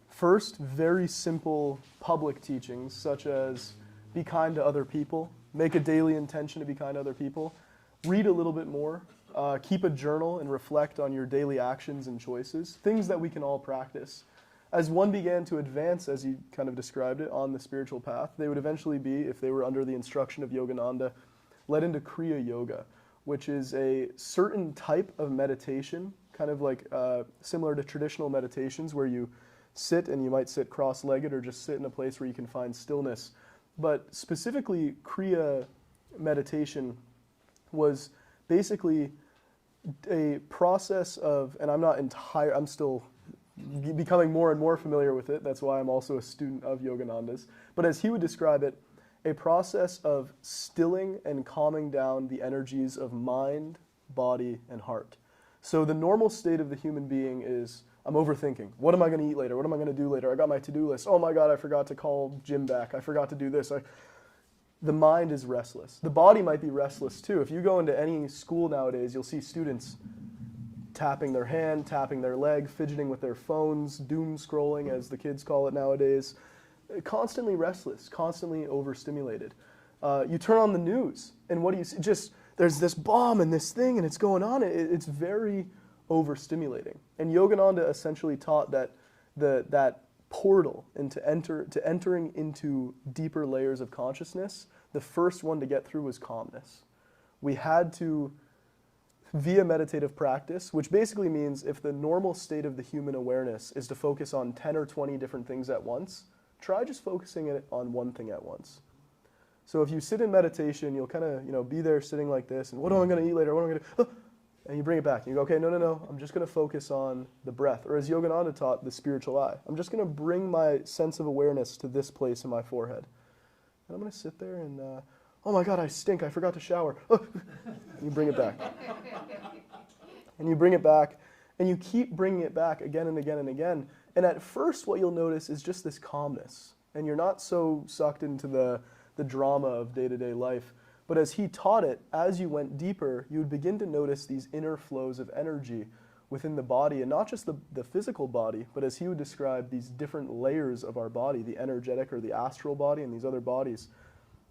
first very simple public teachings, such as be kind to other people, make a daily intention to be kind to other people, read a little bit more, keep a journal and reflect on your daily actions and choices, things that we can all practice. As one began to advance, as he kind of described it, on the spiritual path, they would eventually be, if they were under the instruction of Yogananda, led into Kriya Yoga, which is a certain type of meditation, kind of like similar to traditional meditations where you sit and you might sit cross-legged or just sit in a place where you can find stillness. But specifically, Kriya meditation was basically a process of, and I'm still becoming more and more familiar with it. That's why I'm also a student of Yogananda's. But as he would describe it, a process of stilling and calming down the energies of mind, body, and heart. So the normal state of the human being is, I'm overthinking. What am I going to eat later? What am I going to do later? I got my to-do list. Oh my God, I forgot to call Jim back. I forgot to do this. The mind is restless. The body might be restless too. If you go into any school nowadays, you'll see students tapping their hand, tapping their leg, fidgeting with their phones, doom scrolling as the kids call it nowadays. Constantly restless, constantly overstimulated. You turn on the news, and what do you see? Just, there's this bomb and this thing, and it's going on. It's very overstimulating. And Yogananda essentially taught that that portal entering into deeper layers of consciousness, the first one to get through was calmness. We had to, via meditative practice, which basically means if the normal state of the human awareness is to focus on 10 or 20 different things at once, try just focusing it on one thing at once. So if you sit in meditation, you'll kind of, be there sitting like this, and what am I going to eat later? What am I going to do? And you bring it back. And you go, okay, no. I'm just going to focus on the breath. Or as Yogananda taught, the spiritual eye. I'm just going to bring my sense of awareness to this place in my forehead. And I'm going to sit there and, oh my God, I stink, I forgot to shower. Oh. And you bring it back. And you bring it back, and you keep bringing it back again and again and again. And at first, what you'll notice is just this calmness. And you're not so sucked into the drama of day-to-day life. But as he taught it, as you went deeper, you would begin to notice these inner flows of energy within the body, and not just the physical body, but as he would describe, these different layers of our body, the energetic or the astral body and these other bodies.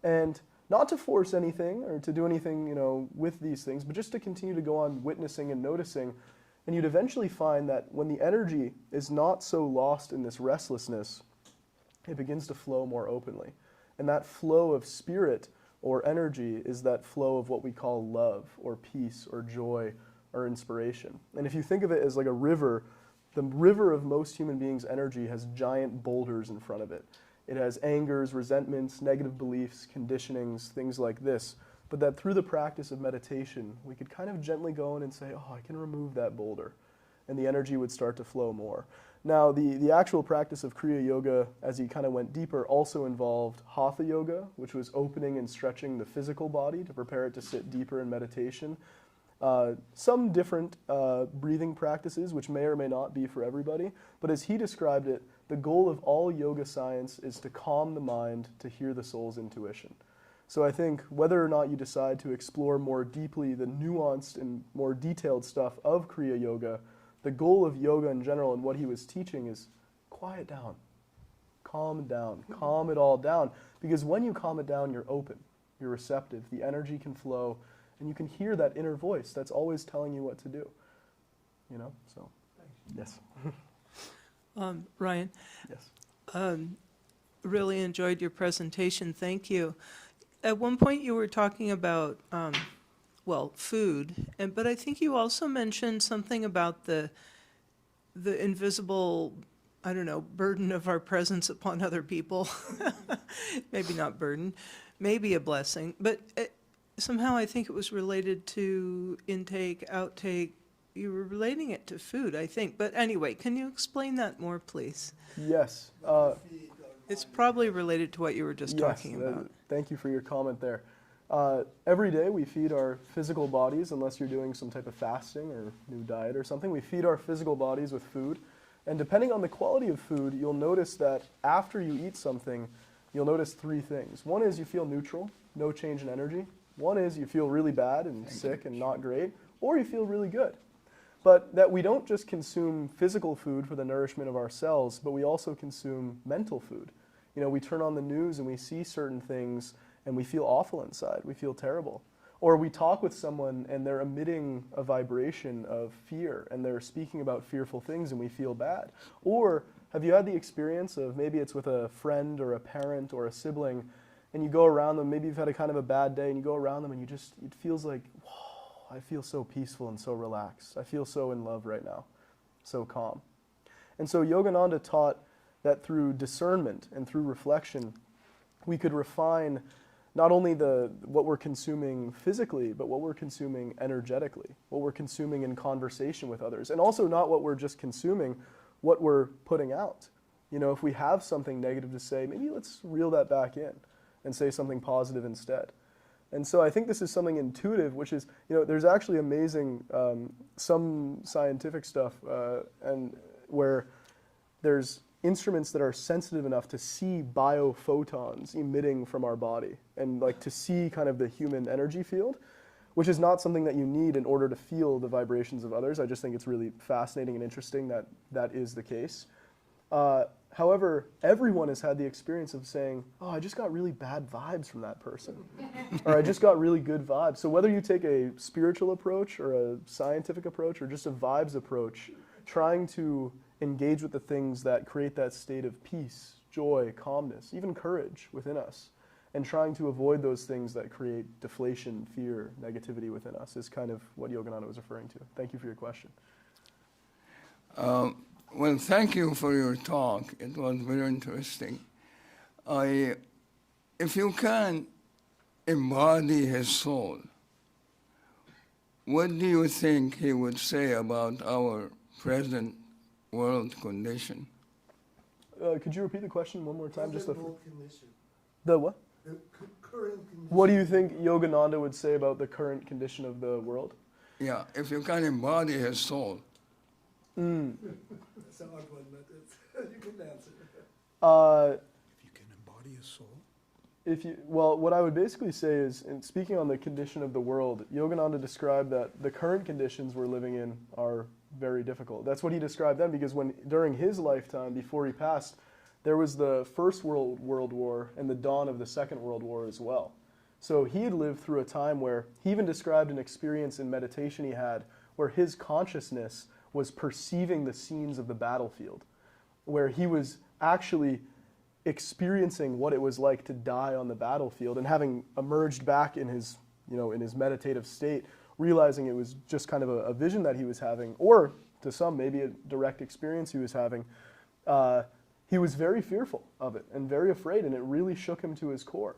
And not to force anything or to do anything, with these things, but just to continue to go on witnessing and noticing. And you'd eventually find that when the energy is not so lost in this restlessness, it begins to flow more openly. And that flow of spirit or energy is that flow of what we call love or peace or joy or inspiration. And if you think of it as like a river, the river of most human beings' energy has giant boulders in front of it. It has angers, resentments, negative beliefs, conditionings, things like this. But that through the practice of meditation, we could kind of gently go in and say, oh, I can remove that boulder. And the energy would start to flow more. Now, the actual practice of Kriya Yoga, as he kind of went deeper, also involved Hatha Yoga, which was opening and stretching the physical body to prepare it to sit deeper in meditation. Some different breathing practices, which may or may not be for everybody. But as he described it, the goal of all yoga science is to calm the mind to hear the soul's intuition. So I think whether or not you decide to explore more deeply the nuanced and more detailed stuff of Kriya Yoga, the goal of yoga in general and what he was teaching is quiet down, calm it all down. Because when you calm it down, you're open, you're receptive, the energy can flow, and you can hear that inner voice that's always telling you what to do. So, yes. Ryan, Yes. really enjoyed your presentation. Thank you. At one point you were talking about, food, but I think you also mentioned something about the invisible, burden of our presence upon other people. Maybe not burden, maybe a blessing. But somehow I think it was related to intake, outtake. You were relating it to food, I think. But anyway, can you explain that more, please? Yes. It's probably related to what you were just talking Yes, about. thank you for your comment there. Every day we feed our physical bodies, unless you're doing some type of fasting or new diet or something, we feed our physical bodies with food. And depending on the quality of food, you'll notice that after you eat something, you'll notice three things. One is you feel neutral, no change in energy. One is you feel really bad and sick and not great, or you feel really good. But that we don't just consume physical food for the nourishment of our cells, but we also consume mental food. We turn on the news and we see certain things and we feel awful inside, we feel terrible. Or we talk with someone and they're emitting a vibration of fear and they're speaking about fearful things and we feel bad. Or have you had the experience of maybe it's with a friend or a parent or a sibling and you go around them, maybe you've had a kind of a bad day and you go around them and it feels like, whoa, I feel so peaceful and so relaxed. I feel so in love right now, so calm. And so Yogananda taught that through discernment and through reflection, we could refine not only what we're consuming physically, but what we're consuming energetically, what we're consuming in conversation with others, and also not what we're just consuming, what we're putting out. If we have something negative to say, maybe let's reel that back in and say something positive instead. And so I think this is something intuitive, which is, there's actually amazing, some scientific stuff, and where there's instruments that are sensitive enough to see biophotons emitting from our body and to see kind of the human energy field, which is not something that you need in order to feel the vibrations of others. I just think it's really fascinating and interesting that that is the case. However, everyone has had the experience of saying, oh, I just got really bad vibes from that person, or I just got really good vibes. So whether you take a spiritual approach or a scientific approach or just a vibes approach, trying to engage with the things that create that state of peace, joy, calmness, even courage within us, and trying to avoid those things that create deflation, fear, negativity within us is kind of what Yogananda was referring to. Thank you for your question. Well, thank you for your talk. It was very interesting. If you can embody his soul, what do you think he would say about our present world condition? Could you repeat the question one more time? The what? What do you think Yogananda would say about the current condition of the world? Yeah, if you can embody his soul. That's a hard one, but you can answer. If you can embody a soul. Well, what I would basically say is, in speaking on the condition of the world, Yogananda described that the current conditions we're living in are very difficult. That's what he described then, because during his lifetime, before he passed, there was the First World War and the dawn of the Second World War as well. So he had lived through a time where he even described an experience in meditation he had where his consciousness was perceiving the scenes of the battlefield, where he was actually experiencing what it was like to die on the battlefield, and having emerged back in his, in his meditative state, realizing it was just kind of a vision that he was having, or to some, maybe a direct experience he was having. He was very fearful of it and very afraid, and it really shook him to his core.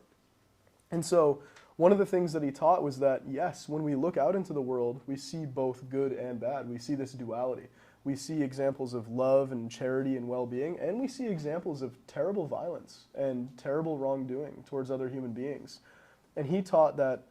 And so one of the things that he taught was that, yes, when we look out into the world, we see both good and bad. We see this duality. We see examples of love and charity and well-being, and we see examples of terrible violence and terrible wrongdoing towards other human beings. And he taught that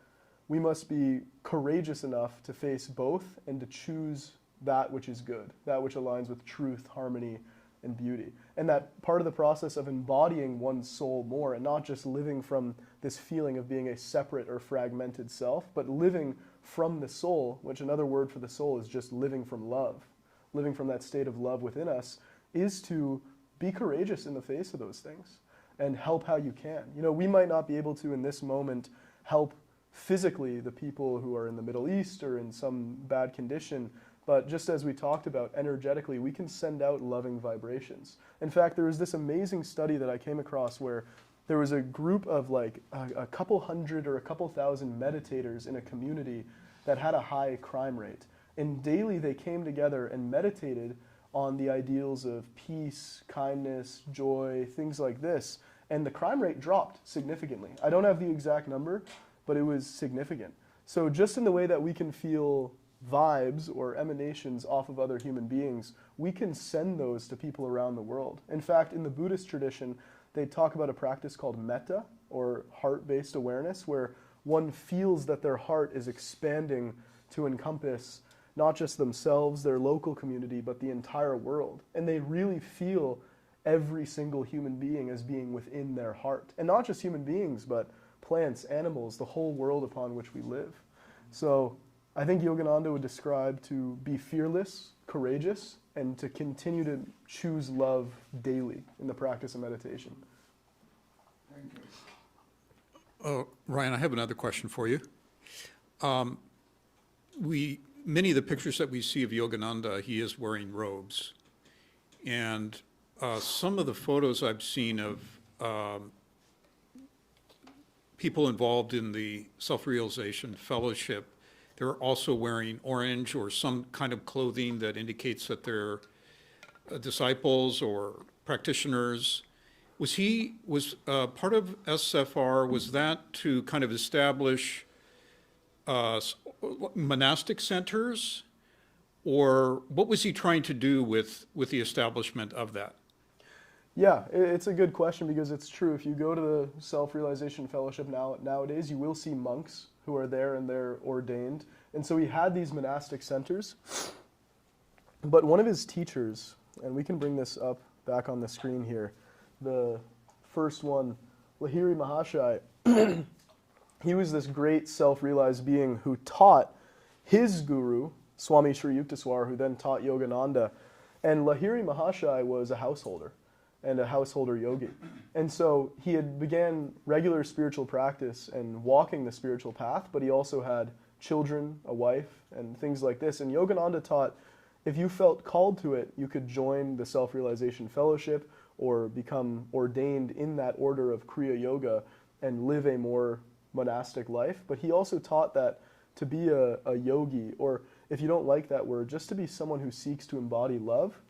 we must be courageous enough to face both and to choose that which is good, that which aligns with truth, harmony, and beauty. And that part of the process of embodying one's soul more, and not just living from this feeling of being a separate or fragmented self, but living from the soul, which another word for the soul is just living from love, living from that state of love within us, is to be courageous in the face of those things and help how you can. We might not be able to in this moment help physically the people who are in the Middle East or in some bad condition, but just as we talked about, energetically, we can send out loving vibrations. In fact, there was this amazing study that I came across where there was a group of like a couple hundred or a couple thousand meditators in a community that had a high crime rate. And daily they came together and meditated on the ideals of peace, kindness, joy, things like this. And the crime rate dropped significantly. I don't have the exact number, but it was significant. So just in the way that we can feel vibes or emanations off of other human beings, we can send those to people around the world. In fact, in the Buddhist tradition, they talk about a practice called metta, or heart-based awareness, where one feels that their heart is expanding to encompass not just themselves, their local community, but the entire world. And they really feel every single human being as being within their heart. And not just human beings, but plants, animals, the whole world upon which we live. So I think Yogananda would describe to be fearless, courageous, and to continue to choose love daily in the practice of meditation. Thank you. Ryan, I have another question for you. Many of the pictures that we see of Yogananda, he is wearing robes. And some of the photos I've seen of people involved in the Self-Realization Fellowship, they're also wearing orange or some kind of clothing that indicates that they're disciples or practitioners. Was part of SFR, was that to kind of establish monastic centers, or what was he trying to do with the establishment of that? Yeah, it's a good question, because it's true. If you go to the Self-Realization Fellowship nowadays, you will see monks who are there and they're ordained. And so he had these monastic centers. But one of his teachers, and we can bring this up back on the screen here, the first one, Lahiri Mahashai, he was this great self-realized being who taught his guru, Swami Sri Yukteswar, who then taught Yogananda. And Lahiri Mahashai was a householder and a householder yogi. And so he had began regular spiritual practice and walking the spiritual path, but he also had children, a wife, and things like this. And Yogananda taught, if you felt called to it, you could join the Self-Realization Fellowship or become ordained in that order of Kriya Yoga and live a more monastic life. But he also taught that to be a yogi, or if you don't like that word, just to be someone who seeks to embody love,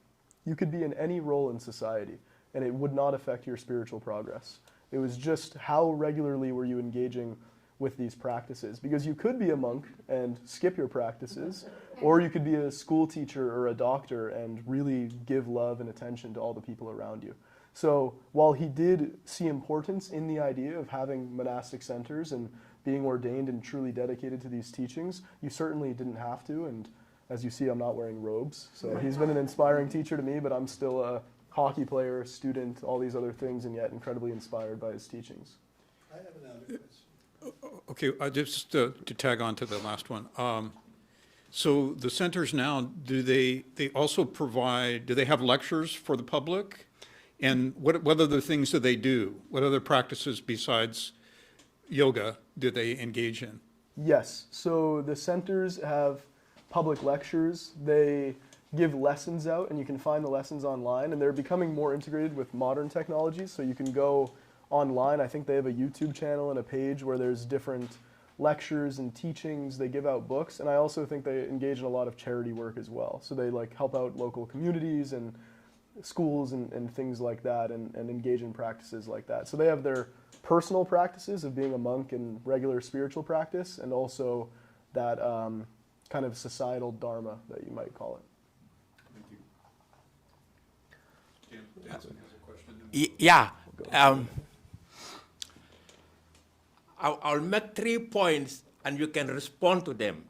you could be in any role in society, and it would not affect your spiritual progress. It was just how regularly were you engaging with these practices. Because you could be a monk and skip your practices, or you could be a school teacher or a doctor and really give love and attention to all the people around you. So while he did see importance in the idea of having monastic centers and being ordained and truly dedicated to these teachings, you certainly didn't have to. And as you see, I'm not wearing robes. So he's been an inspiring teacher to me, but I'm still a hockey player, student, all these other things, and yet incredibly inspired by his teachings. I have another question. Okay, just to tag on to the last one. So the centers now, do they also provide, do they have lectures for the public? And what other things do they do? What other practices besides yoga do they engage in? Yes, so the centers have public lectures. They give lessons out, and you can find the lessons online, and they're becoming more integrated with modern technologies, so you can go online. I think they have a YouTube channel and a page where there's different lectures and teachings. They give out books, and I also think they engage in a lot of charity work as well. So they like help out local communities and schools and things like that, and engage in practices like that. So they have their personal practices of being a monk and regular spiritual practice, and also that kind of societal dharma that you might call it. Thank you. Dan has a question. Yeah. I'll make 3 points and you can respond to them.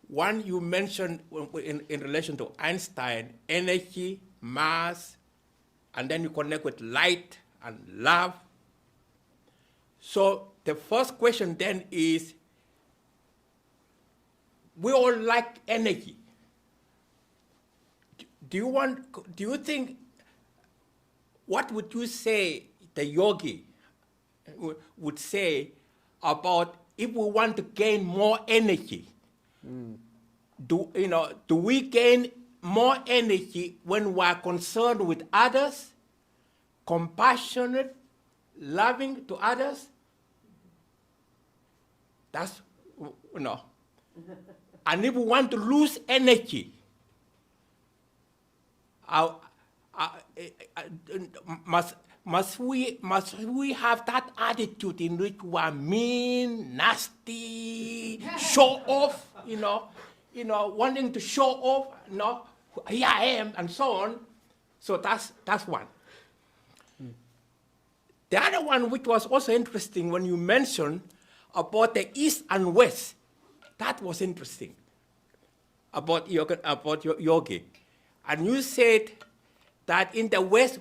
One, you mentioned in relation to Einstein, energy, mass, and then you connect with light and love. So the first question then is, we all like energy. Do you think, what would you say the yogi would say about if we want to gain more energy? Do we gain more energy when we are concerned with others, compassionate, loving to others? That's, And if we want to lose energy, must we have that attitude in which we are mean, nasty, show off, wanting to show off, here I am, and so on. So that's one. The other one, which was also interesting when you mentioned about the East and West, that was interesting about yogi. And you said that in the West,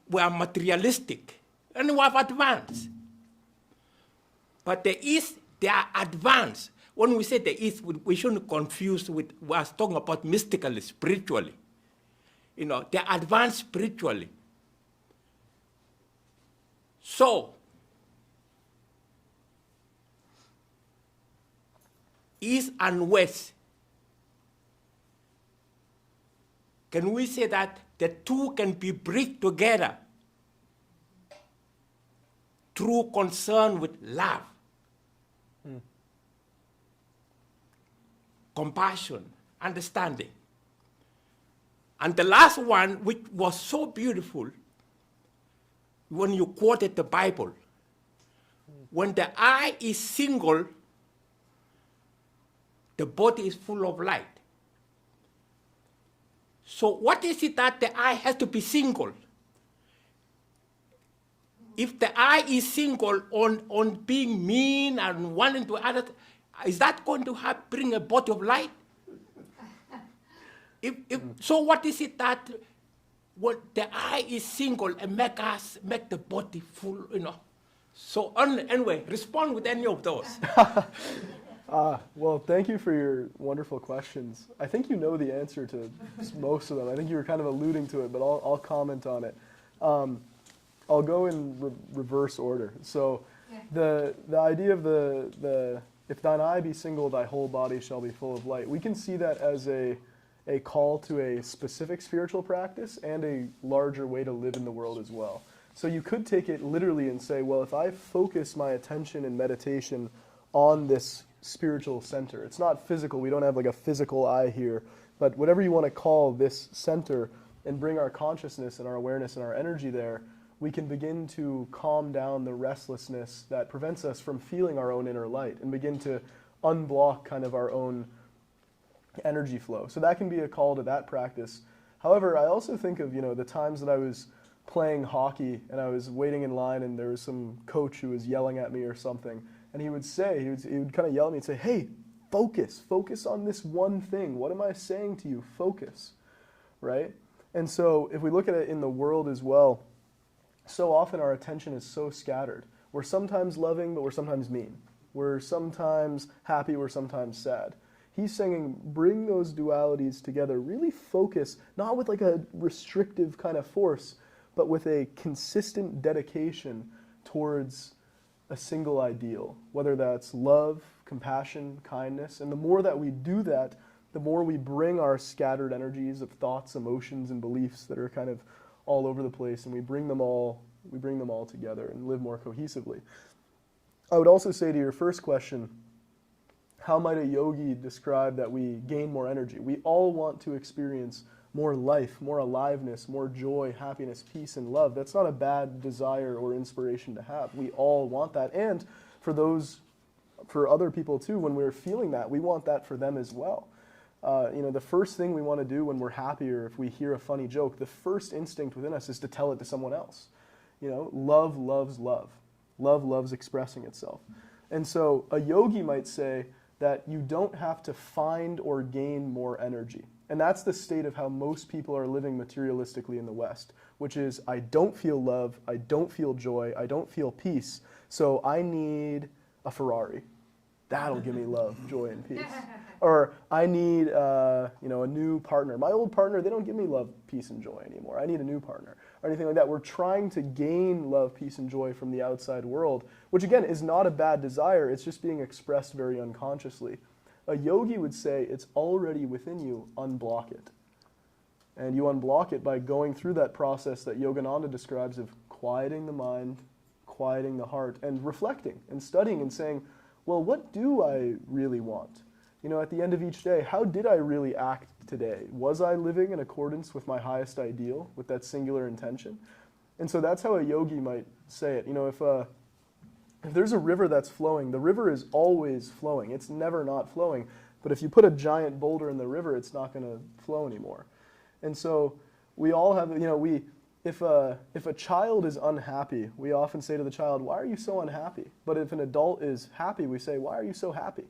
we are materialistic and we have advanced. But the East, they are advanced. When we say the East, we shouldn't confuse with, we are talking about mystically, spiritually. They are advanced spiritually. So, East and West, can we say that the two can be bridged together through concern with love, compassion, understanding? And the last one, which was so beautiful, when you quoted the Bible, when the eye is single, the body is full of light. So what is it that the eye has to be single? If the eye is single on being mean and wanting to others, is that going to bring a body of light? So what is it that when the eye is single and make the body full, So anyway, respond with any of those. Well, thank you for your wonderful questions. I think you know the answer to most of them. I think you were kind of alluding to it, but I'll comment on it. I'll go in reverse order. So the idea of the if thine eye be single, thy whole body shall be full of light. We can see that as a call to a specific spiritual practice and a larger way to live in the world as well. So you could take it literally and say, well, if I focus my attention and meditation on this spiritual center, it's not physical, we don't have like a physical eye here, but whatever you want to call this center, and bring our consciousness and our awareness and our energy there, we can begin to calm down the restlessness that prevents us from feeling our own inner light and begin to unblock kind of our own energy flow. So that can be a call to that practice. However, I also think of, the times that I was playing hockey and I was waiting in line and there was some coach who was yelling at me or something, and he would kind of yell at me and say, hey, focus on this one thing. What am I saying to you? Focus, right? And so if we look at it in the world as well, so often our attention is so scattered. We're sometimes loving, but we're sometimes mean. We're sometimes happy, we're sometimes sad. He's saying, bring those dualities together. Really focus, not with like a restrictive kind of force, but with a consistent dedication towards a single ideal, whether that's love, compassion, kindness. And the more that we do that, the more we bring our scattered energies of thoughts, emotions, and beliefs that are kind of all over the place, and we bring them all together and live more cohesively. I would also say to your first question, how might a yogi describe that we gain more energy? We all want to experience more life, more aliveness, more joy, happiness, peace, and love. That's not a bad desire or inspiration to have. We all want that. And for other people too, when we're feeling that, we want that for them as well. The first thing we want to do when we're happy or if we hear a funny joke, the first instinct within us is to tell it to someone else. Love loves love. Love loves expressing itself. And so a yogi might say that you don't have to find or gain more energy. And that's the state of how most people are living materialistically in the West, which is, I don't feel love, I don't feel joy, I don't feel peace, so I need a Ferrari. That'll give me love, joy, and peace. Or I need a new partner. My old partner, they don't give me love, peace, and joy anymore. I need a new partner. Or anything like that. We're trying to gain love, peace, and joy from the outside world, which again is not a bad desire. It's just being expressed very unconsciously. A yogi would say it's already within you, unblock it. And you unblock it by going through that process that Yogananda describes of quieting the mind, quieting the heart, and reflecting and studying and saying, well, what do I really want? At the end of each day, how did I really act today? Was I living in accordance with my highest ideal, with that singular intention? And so that's how a yogi might say it. If there's a river that's flowing, the river is always flowing. It's never not flowing. But if you put a giant boulder in the river, it's not going to flow anymore. And so we all have, if a child is unhappy, we often say to the child, why are you so unhappy? But if an adult is happy, we say, why are you so happy?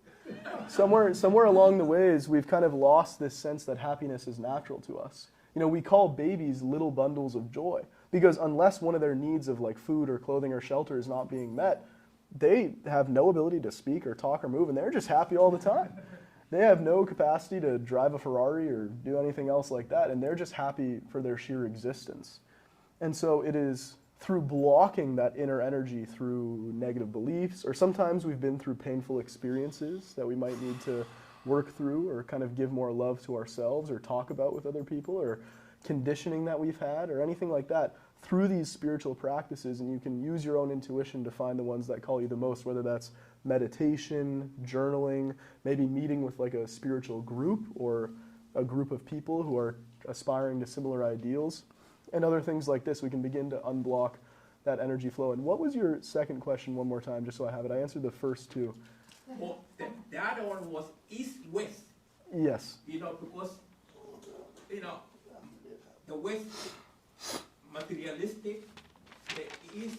Somewhere along the ways, we've kind of lost this sense that happiness is natural to us. We call babies little bundles of joy because unless one of their needs of like food or clothing or shelter is not being met, they have no ability to speak or talk or move, and they're just happy all the time. They have no capacity to drive a Ferrari or do anything else like that, and they're just happy for their sheer existence. And so it is through blocking that inner energy through negative beliefs, or sometimes we've been through painful experiences that we might need to work through or kind of give more love to ourselves or talk about with other people, or conditioning that we've had or anything like that, through these spiritual practices. And you can use your own intuition to find the ones that call you the most, whether that's meditation, journaling, maybe meeting with like a spiritual group or a group of people who are aspiring to similar ideals. And other things like this, we can begin to unblock that energy flow. And what was your second question one more time, just so I have it? I answered the first two. Well, the other one was east-west. Yes. Because, the West, materialistic, the East,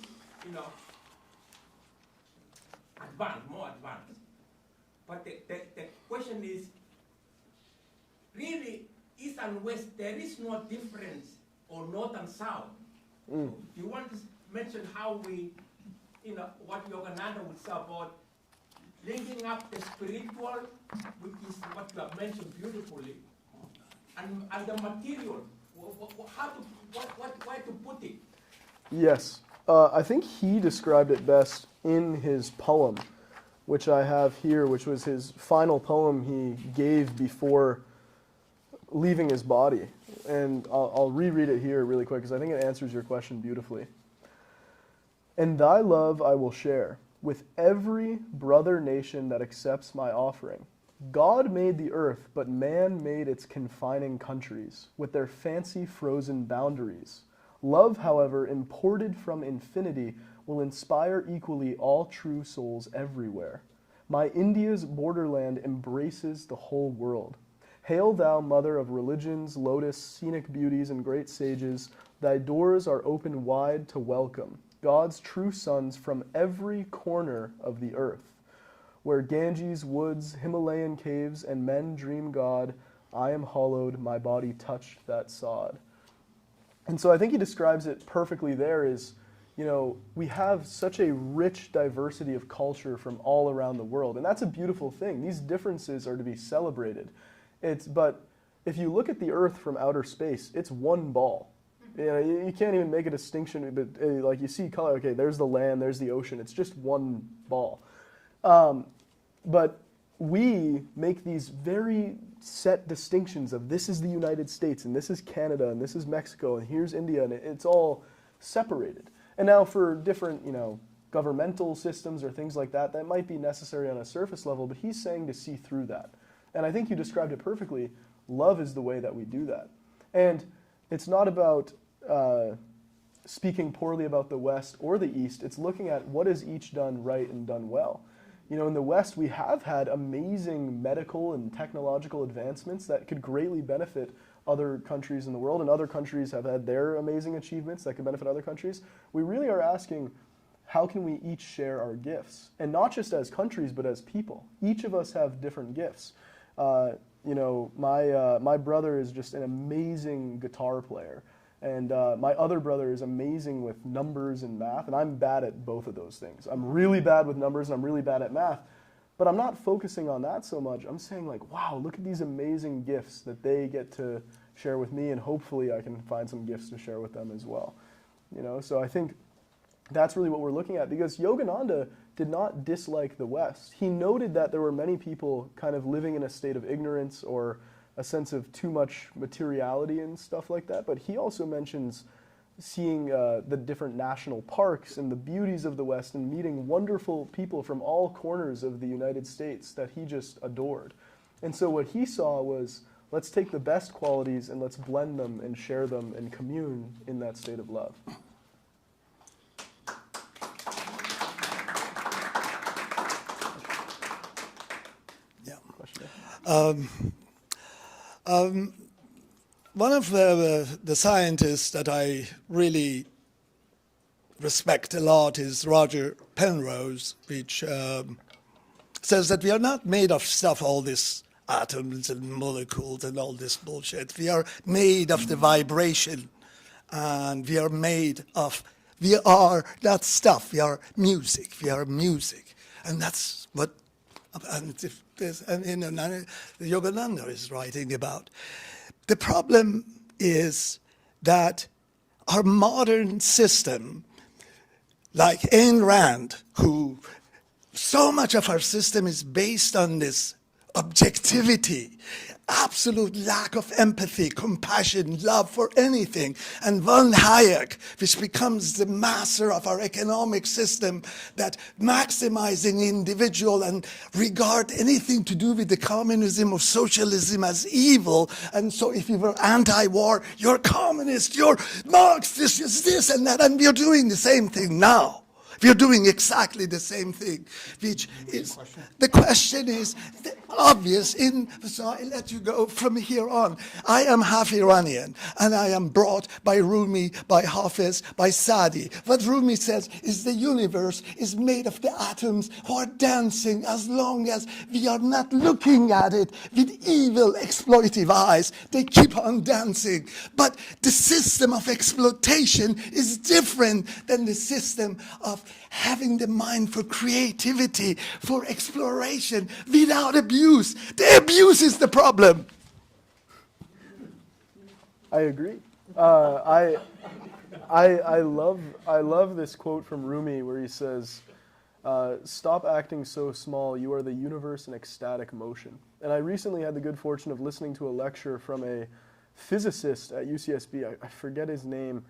more advanced. But the question is, really, East and West, there is no difference, or North and South. Do you want to mention how we, what Yogananda would say about linking up the spiritual, which is what you have mentioned beautifully, and the material, where to put it? Yes. I think he described it best in his poem, which I have here, which was his final poem he gave before leaving his body. And I'll reread it here really quick because I think it answers your question beautifully. And thy love I will share with every brother nation that accepts my offering. God made the earth, but man made its confining countries with their fancy frozen boundaries. Love, however, imported from infinity, will inspire equally all true souls everywhere. My India's borderland embraces the whole world. Hail thou, mother of religions, lotus, scenic beauties, and great sages, thy doors are open wide to welcome God's true sons from every corner of the earth. Where Ganges, woods, Himalayan caves, and men dream God, I am hollowed, my body touched that sod. And so I think he describes it perfectly there is, you know, we have such a rich diversity of culture from all around the world. And that's a beautiful thing. These differences are to be celebrated. But if you look at the Earth from outer space, it's one ball. You know, you can't even make a distinction. But, like you see color, okay, there's the land, there's the ocean. It's just one ball. But we make these very set distinctions of this is the United States, and this is Canada, and this is Mexico, and here's India, and it's all separated. And now for different, you know, governmental systems or things like that, that might be necessary on a surface level, but he's saying to see through that. And I think you described it perfectly. Love is the way that we do that. And it's not about speaking poorly about the West or the East. It's looking at what has each done right and done well. You know, in the West, we have had amazing medical and technological advancements that could greatly benefit other countries in the world, and other countries have had their amazing achievements that could benefit other countries. We really are asking, how can we each share our gifts? And not just as countries, but as people. Each of us have different gifts. You know, my brother is just an amazing guitar player. And my other brother is amazing with numbers and math, and I'm bad at both of those things. I'm really bad with numbers, and I'm really bad at math. But I'm not focusing on that so much. I'm saying, like, wow, look at these amazing gifts that they get to share with me, and hopefully I can find some gifts to share with them as well. You know, so I think that's really what we're looking at, because Yogananda did not dislike the West. He noted that there were many people kind of living in a state of ignorance or a sense of too much materiality and stuff like that, but he also mentions seeing the different national parks and the beauties of the West and meeting wonderful people from all corners of the United States that he just adored. And so what he saw was, let's take the best qualities and let's blend them and share them and commune in that state of love. Yeah. Question? One of the scientists that I really respect a lot is Roger Penrose, which says that we are not made of stuff, all this atoms and molecules and all this bullshit. We are made of the vibration, and we are that stuff. We are music. And that's what Yogananda is writing about. The problem is that our modern system, like Ayn Rand, who so much of our system is based on this objectivity, absolute lack of empathy, compassion, love for anything. And von Hayek, which becomes the master of our economic system, that maximizing individual and regard anything to do with the communism or socialism as evil. And so if you were anti-war, you're communist, you're Marxist, this and that. And we're doing the same thing now. We're doing exactly the same thing, which is, the question is obvious, so I let you go from here on. I am half Iranian, and I am brought by Rumi, by Hafiz, by Sadi. What Rumi says is the universe is made of the atoms who are dancing as long as we are not looking at it with evil, exploitive eyes. They keep on dancing. But the system of exploitation is different than the system of having the mind for creativity, for exploration, without abuse. The abuse is the problem. I agree. I love this quote from Rumi where he says, "Stop acting so small. You are the universe in ecstatic motion." And I recently had the good fortune of listening to a lecture from a physicist at UCSB. I forget his name.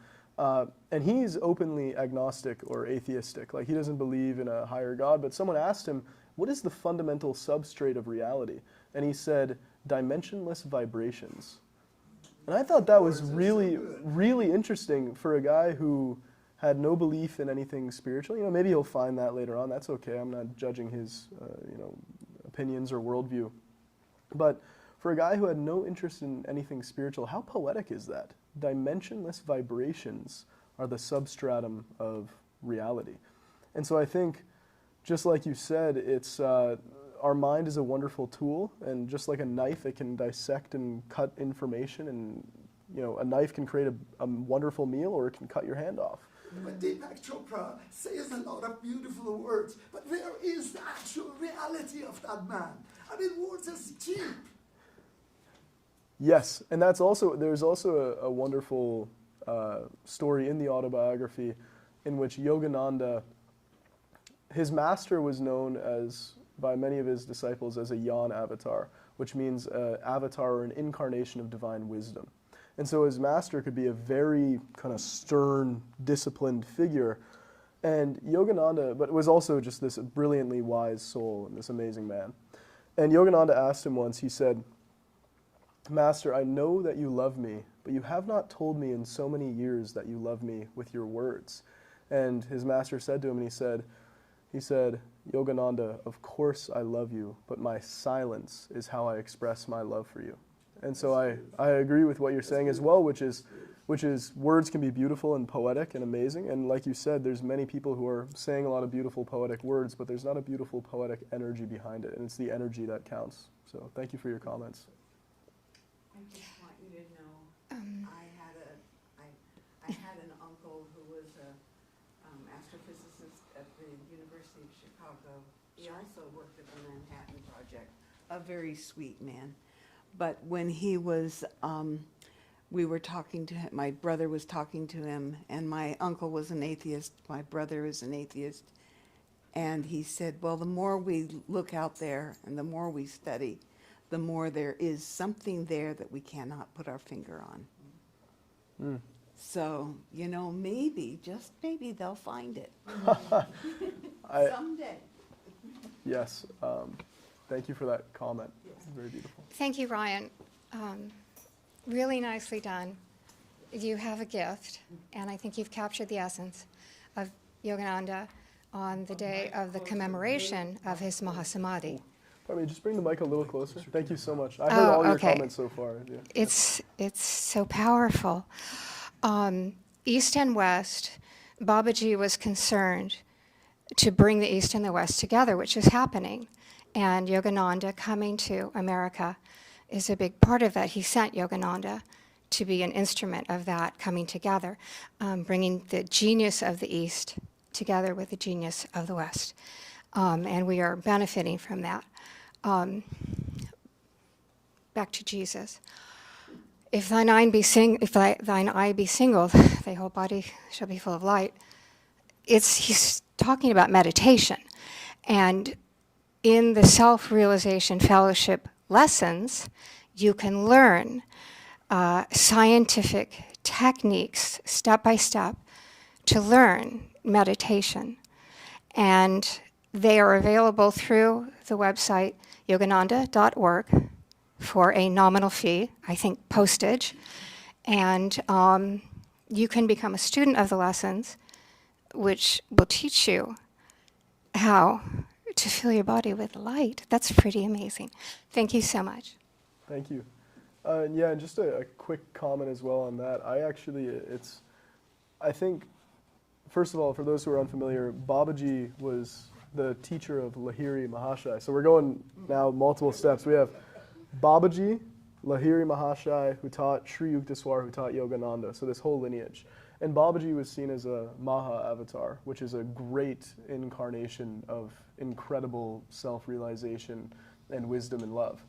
And he's openly agnostic or atheistic. Like, he doesn't believe in a higher God. But someone asked him, what is the fundamental substrate of reality? And he said, dimensionless vibrations. And I thought that was really, really interesting for a guy who had no belief in anything spiritual. You know, maybe he'll find that later on. That's okay. I'm not judging his, opinions or worldview. But for a guy who had no interest in anything spiritual, how poetic is that? Dimensionless vibrations are the substratum of reality. And so I think, just like you said, it's our mind is a wonderful tool, and just like a knife, it can dissect and cut information, and a knife can create a wonderful meal, or it can cut your hand off. But Deepak Chopra says a lot of beautiful words, but where is the actual reality of that man? I mean, words are cheap. Yes, and there's also a wonderful story in the autobiography in which Yogananda, his master was known by many of his disciples as a Yan avatar, which means an avatar or an incarnation of divine wisdom. And so his master could be a very kind of stern, disciplined figure. And Yogananda, but was also just this brilliantly wise soul and this amazing man. And Yogananda asked him once, he said, "Master, I know that you love me, but you have not told me in so many years that you love me with your words." And his master said to him, and he said, "Yogananda, of course I love you, but my silence is how I express my love for you." And so I agree with what you're saying as well, which is words can be beautiful and poetic and amazing. And like you said, there's many people who are saying a lot of beautiful poetic words, but there's not a beautiful poetic energy behind it. And it's the energy that counts. So thank you for your comments. I just want you to know, I had an uncle who was a astrophysicist at the University of Chicago. He also worked at the Manhattan Project. A very sweet man. But when he was, we were talking to him, my brother was talking to him, and my uncle was an atheist, my brother is an atheist, and he said, well, the more we look out there and the more we study, the more there is something there that we cannot put our finger on. So, maybe, just maybe they'll find it. Someday. Yes. Thank you for that comment. Very beautiful. Thank you, Ryan. Really nicely done. You have a gift, and I think you've captured the essence of Yogananda on the day of the commemoration of his Mahasamadhi. Pardon me, just bring the mic a little closer. Thank you so much. I heard all your okay. comments so far. Yeah. It's so powerful. East and West, Babaji was concerned to bring the East and the West together, which is happening. And Yogananda coming to America is a big part of that. He sent Yogananda to be an instrument of that coming together, bringing the genius of the East together with the genius of the West. And we are benefiting from that. Back to Jesus. If thine eye be single, thy whole body shall be full of light. He's talking about meditation. And in the self-realization fellowship lessons, you can learn scientific techniques, step by step, to learn meditation. And they are available through the website yogananda.org for a nominal fee, I think postage. And you can become a student of the lessons, which will teach you how to fill your body with light. That's pretty amazing. Thank you so much. Thank you. Yeah, and just a quick comment as well on that. I think, first of all, for those who are unfamiliar, Babaji was the teacher of Lahiri Mahashai. So we're going now multiple steps. We have Babaji, Lahiri Mahashai, who taught Sri Yukteswar, who taught Yogananda, so this whole lineage. And Babaji was seen as a Maha avatar, which is a great incarnation of incredible self-realization and wisdom and love.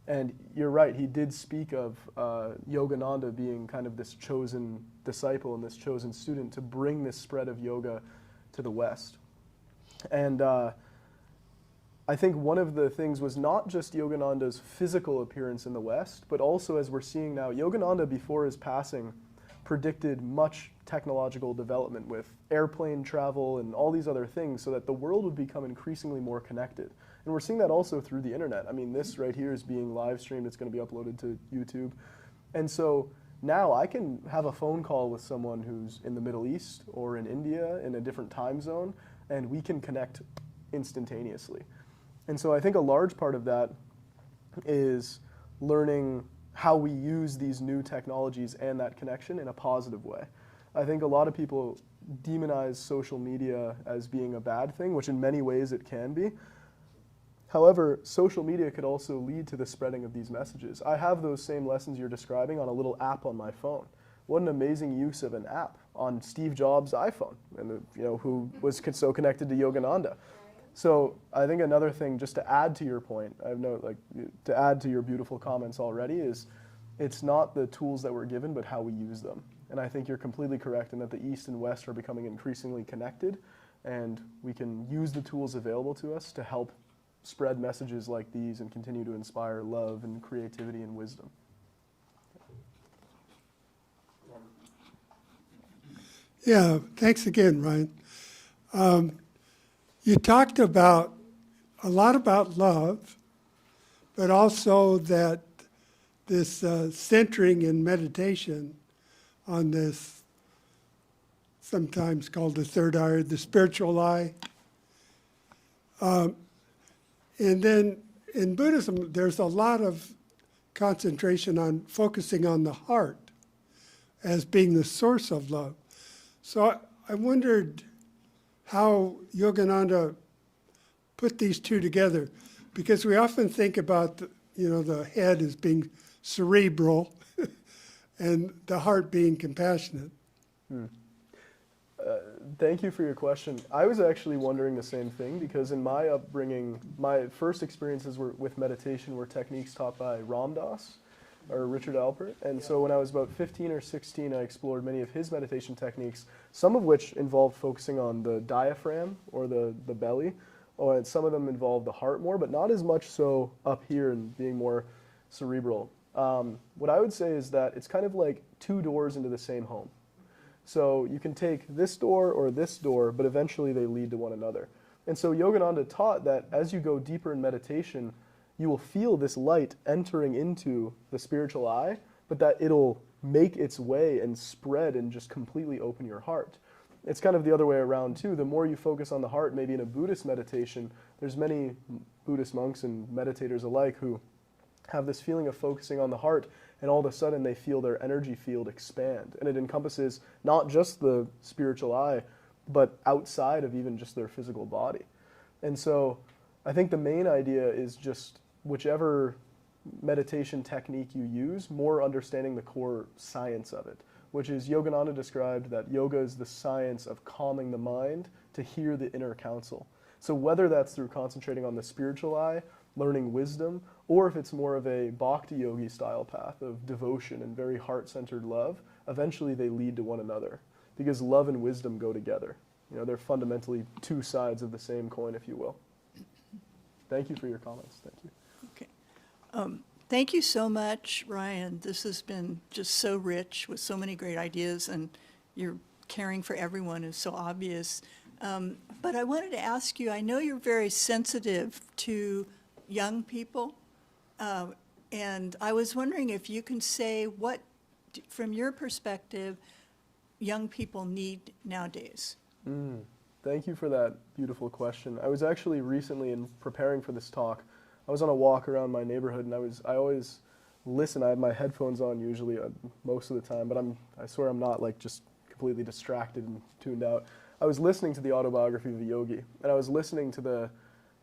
And you're right, he did speak of Yogananda being kind of this chosen disciple and this chosen student to bring this spread of yoga to the West. And I think one of the things was not just Yogananda's physical appearance in the West, but also, as we're seeing now, Yogananda, before his passing, predicted much technological development with airplane travel and all these other things so that the world would become increasingly more connected. And we're seeing that also through the internet. I mean, this right here is being live streamed. It's going to be uploaded to YouTube. And so Now I can have a phone call with someone who's in the Middle East or in India in a different time zone, and we can connect instantaneously. And so I think a large part of that is learning how we use these new technologies and that connection in a positive way. I think a lot of people demonize social media as being a bad thing, which in many ways it can be. However, social media could also lead to the spreading of these messages. I have those same lessons you're describing on a little app on my phone. What an amazing use of an app on Steve Jobs' iPhone, and who was so connected to Yogananda. So I think another thing, just to add to your point, to add to your beautiful comments already, is it's not the tools that we're given, but how we use them. And I think you're completely correct in that the East and West are becoming increasingly connected, and we can use the tools available to us to help spread messages like these and continue to inspire love and creativity and wisdom. Yeah, thanks again, Ryan. You talked about a lot about love, but also that this centering in meditation on this, sometimes called the third eye or the spiritual eye. And then in Buddhism, there's a lot of concentration on focusing on the heart as being the source of love. So I wondered how Yogananda put these two together, because we often think about the head as being cerebral and the heart being compassionate. Thank you for your question. I was actually wondering the same thing, because in my upbringing, my first experiences with meditation were techniques taught by Ram Dass or Richard Alpert. And so when I was about 15 or 16, I explored many of his meditation techniques, some of which involved focusing on the diaphragm or the belly, and some of them involved the heart more, but not as much so up here and being more cerebral. What I would say is that it's kind of like two doors into the same home. So you can take this door or this door, but eventually they lead to one another. And so Yogananda taught that as you go deeper in meditation, you will feel this light entering into the spiritual eye, but that it'll make its way and spread and just completely open your heart. It's kind of the other way around too. The more you focus on the heart, maybe in a Buddhist meditation, there's many Buddhist monks and meditators alike who have this feeling of focusing on the heart, and all of a sudden they feel their energy field expand. And it encompasses not just the spiritual eye, but outside of even just their physical body. And so I think the main idea is just whichever meditation technique you use, more understanding the core science of it, which is Yogananda described that yoga is the science of calming the mind to hear the inner counsel. So whether that's through concentrating on the spiritual eye, learning wisdom, or if it's more of a bhakti yogi style path of devotion and very heart-centered love, eventually they lead to one another, because love and wisdom go together. They're fundamentally two sides of the same coin, if you will. Thank you for your comments. Thank you. Okay. Thank you so much, Ryan. This has been just so rich with so many great ideas, and your caring for everyone is so obvious. But I wanted to ask you, I know you're very sensitive to young people, and I was wondering if you can say what, from your perspective, young people need nowadays. Thank you for that beautiful question. I was actually recently, in preparing for this talk, I was on a walk around my neighborhood, and I always listen. I have my headphones on usually most of the time, but I swear I'm not just completely distracted and tuned out. I was listening to the Autobiography of Yogi, and I was listening to the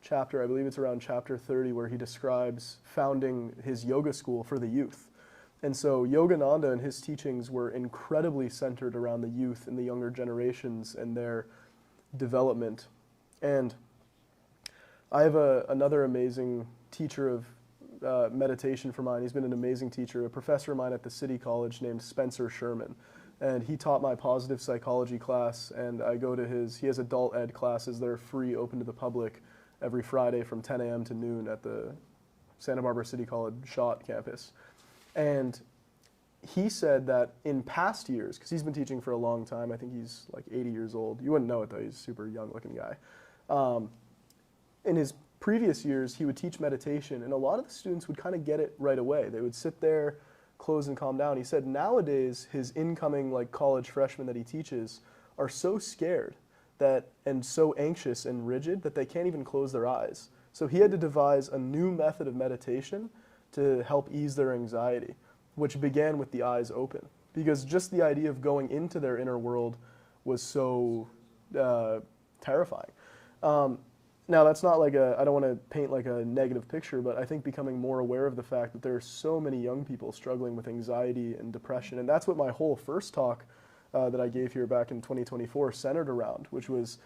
chapter, I believe it's around chapter 30, where he describes founding his yoga school for the youth. And so Yogananda and his teachings were incredibly centered around the youth and the younger generations and their development. And I have another amazing teacher of meditation for mine. He's been an amazing teacher, a professor of mine at the City College named Spencer Sherman. And he taught my positive psychology class, and I go to he has adult ed classes that are free, open to the public, every Friday from 10 a.m. to noon at the Santa Barbara City College Schott campus. And he said that in past years, because he's been teaching for a long time, I think he's like 80 years old. You wouldn't know it though, he's a super young looking guy. In his previous years, he would teach meditation, and a lot of the students would kind of get it right away. They would sit there, close and calm down. He said nowadays his incoming like college freshmen that he teaches are so scared that and so anxious and rigid that they can't even close their eyes. So he had to devise a new method of meditation to help ease their anxiety, which began with the eyes open. Because just the idea of going into their inner world was so terrifying. Now, that's not like I don't want to paint like a negative picture, but I think becoming more aware of the fact that there are so many young people struggling with anxiety and depression, and that's what my whole first talk that I gave here back in 2024 centered around, which was,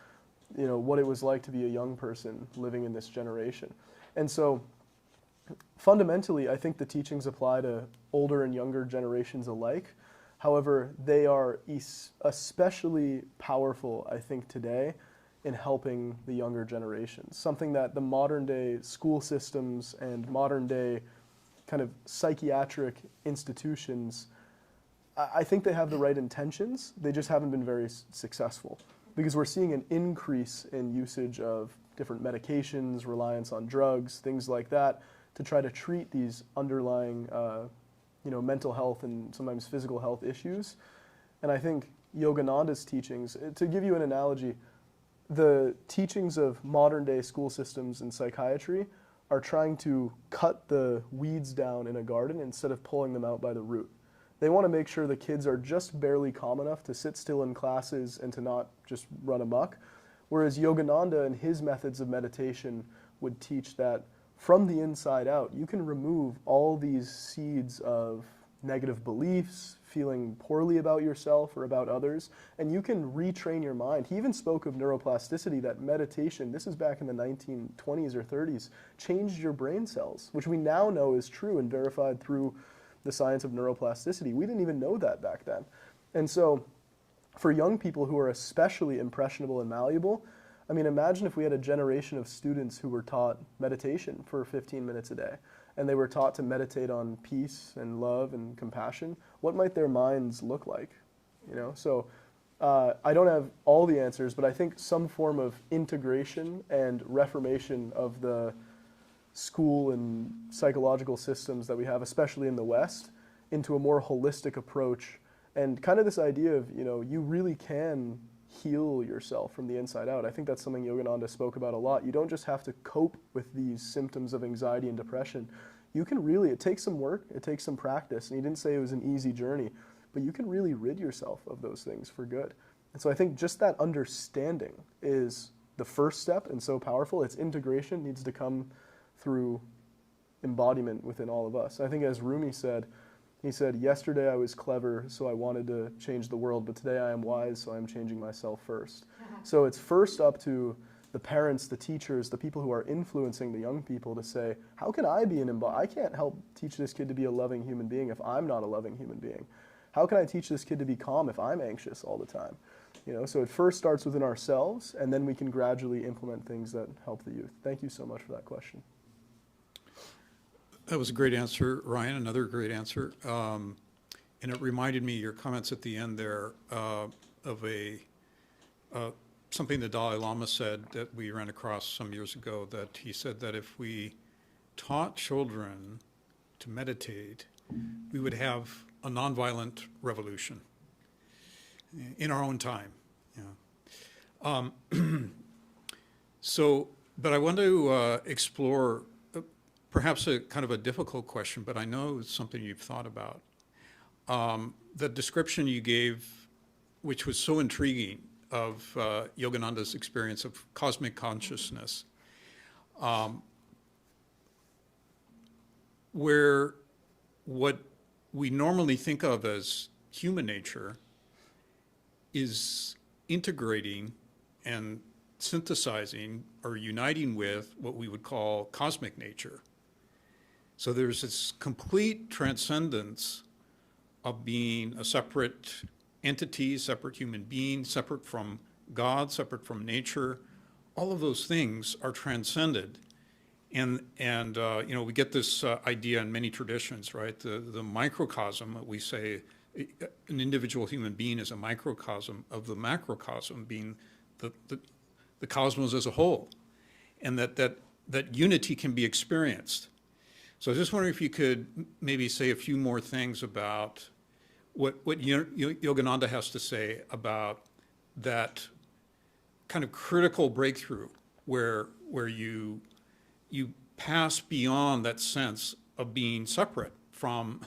you know, what it was like to be a young person living in this generation. And so, fundamentally, I think the teachings apply to older and younger generations alike. However, they are especially powerful, I think, today in helping the younger generations, something that the modern day school systems and modern day kind of psychiatric institutions, I think they have the right intentions, they just haven't been very successful, because we're seeing an increase in usage of different medications, reliance on drugs, things like that, to try to treat these underlying mental health and sometimes physical health issues. And I think Yogananda's teachings, to give you an analogy, the teachings of modern day school systems in psychiatry are trying to cut the weeds down in a garden instead of pulling them out by the root. They want to make sure the kids are just barely calm enough to sit still in classes and to not just run amok. Whereas Yogananda and his methods of meditation would teach that from the inside out, you can remove all these seeds of negative beliefs, feeling poorly about yourself or about others, and you can retrain your mind. He even spoke of neuroplasticity, that meditation, this is back in the 1920s or 30s, changed your brain cells, which we now know is true and verified through the science of neuroplasticity. We didn't even know that back then. And so for young people who are especially impressionable and malleable, I mean, imagine if we had a generation of students who were taught meditation for 15 minutes a day, and they were taught to meditate on peace and love and compassion. What might their minds look like? You know, so I don't have all the answers, but I think some form of integration and reformation of the school and psychological systems that we have, especially in the West, into a more holistic approach, and kind of this idea of, you know, you really can heal yourself from the inside out. I think that's something Yogananda spoke about a lot. You don't just have to cope with these symptoms of anxiety and depression. You can really, it takes some work, it takes some practice, and he didn't say it was an easy journey, but you can really rid yourself of those things for good. And so I think just that understanding is the first step and so powerful. Its integration needs to come through embodiment within all of us. I think as Rumi said, he said, yesterday I was clever, so I wanted to change the world, but today I am wise, so I'm changing myself first. So it's first up to the parents, the teachers, the people who are influencing the young people to say, how can I be I can't help teach this kid to be a loving human being if I'm not a loving human being. How can I teach this kid to be calm if I'm anxious all the time? You know, so it first starts within ourselves, and then we can gradually implement things that help the youth. Thank you so much for that question. That was a great answer, Ryan, another great answer. And it reminded me, your comments at the end there, of something the Dalai Lama said that we ran across some years ago, that he said that if we taught children to meditate, we would have a nonviolent revolution in our own time. Yeah. But I want to explore perhaps a kind of a difficult question, but I know it's something you've thought about. The description you gave, which was so intriguing, of Yogananda's experience of cosmic consciousness, where what we normally think of as human nature is integrating and synthesizing or uniting with what we would call cosmic nature. So there's this complete transcendence of being a separate entity, separate human being, separate from God, separate from nature. All of those things are transcended. And we get this idea in many traditions, right? The microcosm, we say an individual human being is a microcosm of the macrocosm, being the cosmos as a whole, and that unity can be experienced. So I was just wondering if you could maybe say a few more things about what Yogananda has to say about that kind of critical breakthrough where you pass beyond that sense of being separate from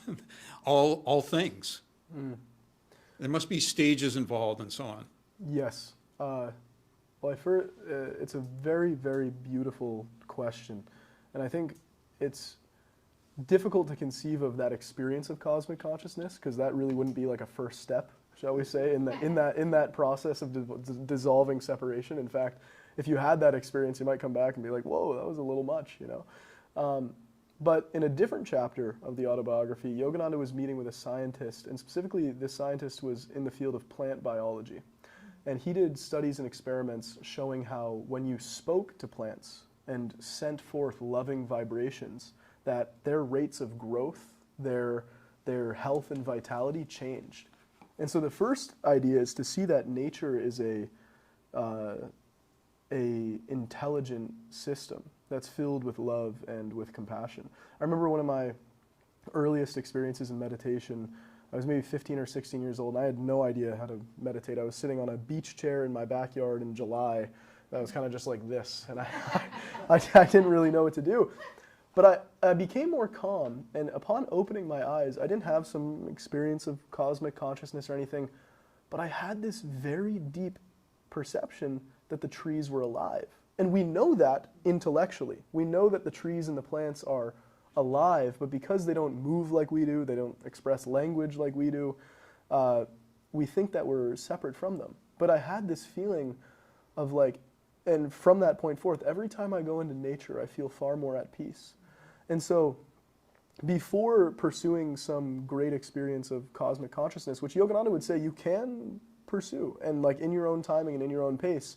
all things. There must be stages involved and so on. Yes. Well, it's a very, very beautiful question. And I think it's difficult to conceive of that experience of cosmic consciousness, because that really wouldn't be like a first step, shall we say, in that process of dissolving separation. In fact, if you had that experience, you might come back and be like, whoa, that was a little much, you know. But in a different chapter of the autobiography, Yogananda was meeting with a scientist, and specifically this scientist was in the field of plant biology. And he did studies and experiments showing how when you spoke to plants and sent forth loving vibrations, that their rates of growth, their health and vitality changed. And so the first idea is to see that nature is a intelligent system that's filled with love and with compassion. I remember one of my earliest experiences in meditation. I was maybe 15 or 16 years old, and I had no idea how to meditate. I was sitting on a beach chair in my backyard in July. That was kind of just like this, and I didn't really know what to do. But I became more calm, and upon opening my eyes, I didn't have some experience of cosmic consciousness or anything, but I had this very deep perception that the trees were alive. And we know that intellectually. We know that the trees and the plants are alive, but because they don't move like we do, they don't express language like we do, we think that we're separate from them. But I had this feeling of like, and from that point forth, every time I go into nature, I feel far more at peace. And so before pursuing some great experience of cosmic consciousness, which Yogananda would say you can pursue, and like in your own timing and in your own pace,